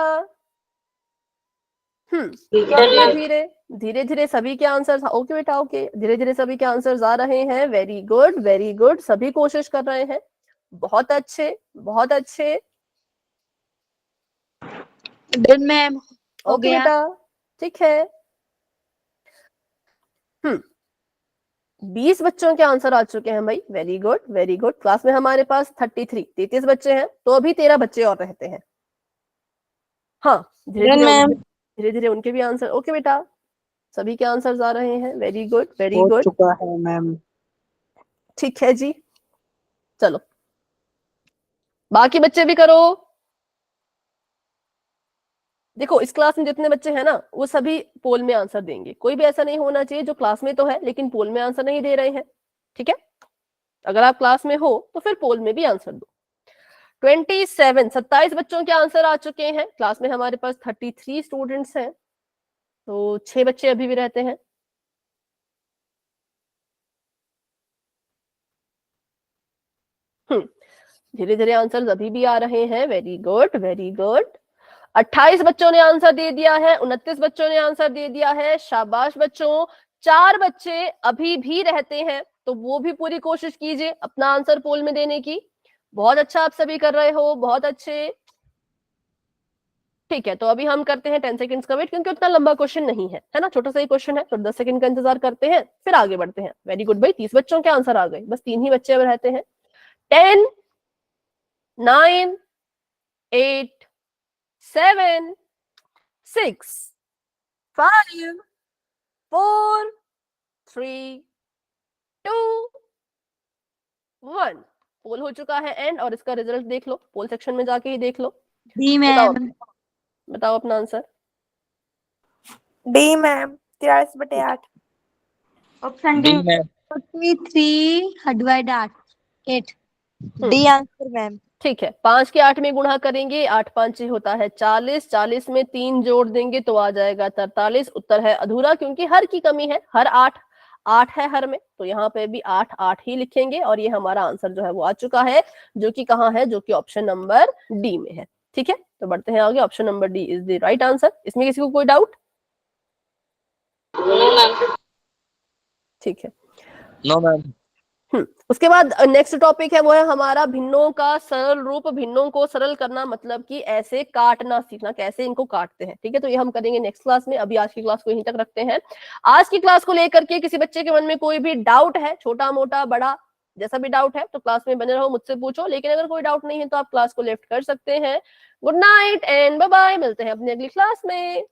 धीरे धीरे धीरे धीरे सभी के आंसर। ओके बेटा, ओके, धीरे धीरे सभी के आंसर्स आ रहे हैं। वेरी गुड, वेरी गुड, सभी कोशिश कर रहे हैं। बहुत अच्छे, बहुत अच्छे। Done ma'am. हो ओके गया। बेटा, ठीक है। 20 बच्चों के आंसर आ चुके हैं भाई, very good, very good. Class में हमारे पास 33 बच्चे हैं, तो अभी 13 बच्चे और रहते हैं। हाँ, धीरे धीरे उनके भी आंसर। ओके बेटा, सभी के आंसर्स आ रहे हैं, वेरी गुड, वेरी हो गुड। चुका है मैम। ठीक है जी, चलो बाकी बच्चे भी करो। देखो इस क्लास में जितने बच्चे हैं ना, वो सभी पोल में आंसर देंगे। कोई भी ऐसा नहीं होना चाहिए जो क्लास में तो है लेकिन पोल में आंसर नहीं दे रहे हैं। ठीक है, अगर आप क्लास में हो तो फिर पोल में भी आंसर दो। 27 बच्चों के आंसर आ चुके हैं। क्लास में हमारे पास 33 स्टूडेंट्स हैं, तो 6 बच्चे अभी भी रहते हैं। धीरे धीरे आंसर अभी भी आ रहे हैं, वेरी गुड, वेरी गुड। 28 बच्चों ने आंसर दे दिया है, 29 बच्चों ने आंसर दे दिया है, शाबाश बच्चों। 4 बच्चे अभी भी रहते हैं, तो वो भी पूरी कोशिश कीजिए अपना आंसर पोल में देने की। बहुत अच्छा आप सभी कर रहे हो, बहुत अच्छे। ठीक है, तो अभी हम करते हैं 10 सेकंड्स का वेट, क्योंकि उतना लंबा क्वेश्चन नहीं है ना, छोटा सा ही क्वेश्चन है, तो 10 सेकंड का इंतजार करते हैं, फिर आगे बढ़ते हैं। वेरी गुड भाई, 30 बच्चों के आंसर आ गए, बस 3 ही बच्चे अब रहते हैं। 10 9 8 7 6 5 4 3 2 1। पोल हो चुका है एंड, और इसका रिजल्ट देख लो, पोल सेक्शन में जाके ही देख लो। डी बताओ, मैम। बताओ अपना answer. D ma'am, 43/8। Option D D. Ma'am. 43 divide 8 D answer ma'am. ठीक है, 5 के 8 में गुणा करेंगे, 8 5 होता है 40, 40 में 3 जोड़ देंगे तो आ जाएगा 43। उत्तर है अधूरा क्योंकि हर की कमी है, हर 8 है हर में, तो यहाँ पे भी 8 ही लिखेंगे और ये हमारा आंसर जो है वो आ चुका है, जो कि कहाँ है, जो कि ऑप्शन नंबर डी में है। ठीक है, तो बढ़ते हैं आगे। Option number D is the right answer. इसमें किसी को कोई डाउट? ठीक है, नो मैम। उसके बाद नेक्स्ट टॉपिक है वो है हमारा भिन्नों का सरल रूप। भिन्नों को सरल करना मतलब कि ऐसे काटना सीखना, कैसे इनको काटते हैं। ठीक है, तो ये हम करेंगे नेक्स्ट क्लास में। अभी आज की क्लास को यहीं तक रखते हैं। आज की क्लास को लेकर के किसी बच्चे के मन में कोई भी डाउट है, छोटा मोटा बड़ा जैसा भी डाउट है, तो क्लास में बने रहो, मुझसे पूछो। लेकिन अगर कोई डाउट नहीं है तो आप क्लास को लेफ्ट कर सकते हैं। Good night and bye bye, मिलते हैं अपनी अगली क्लास में।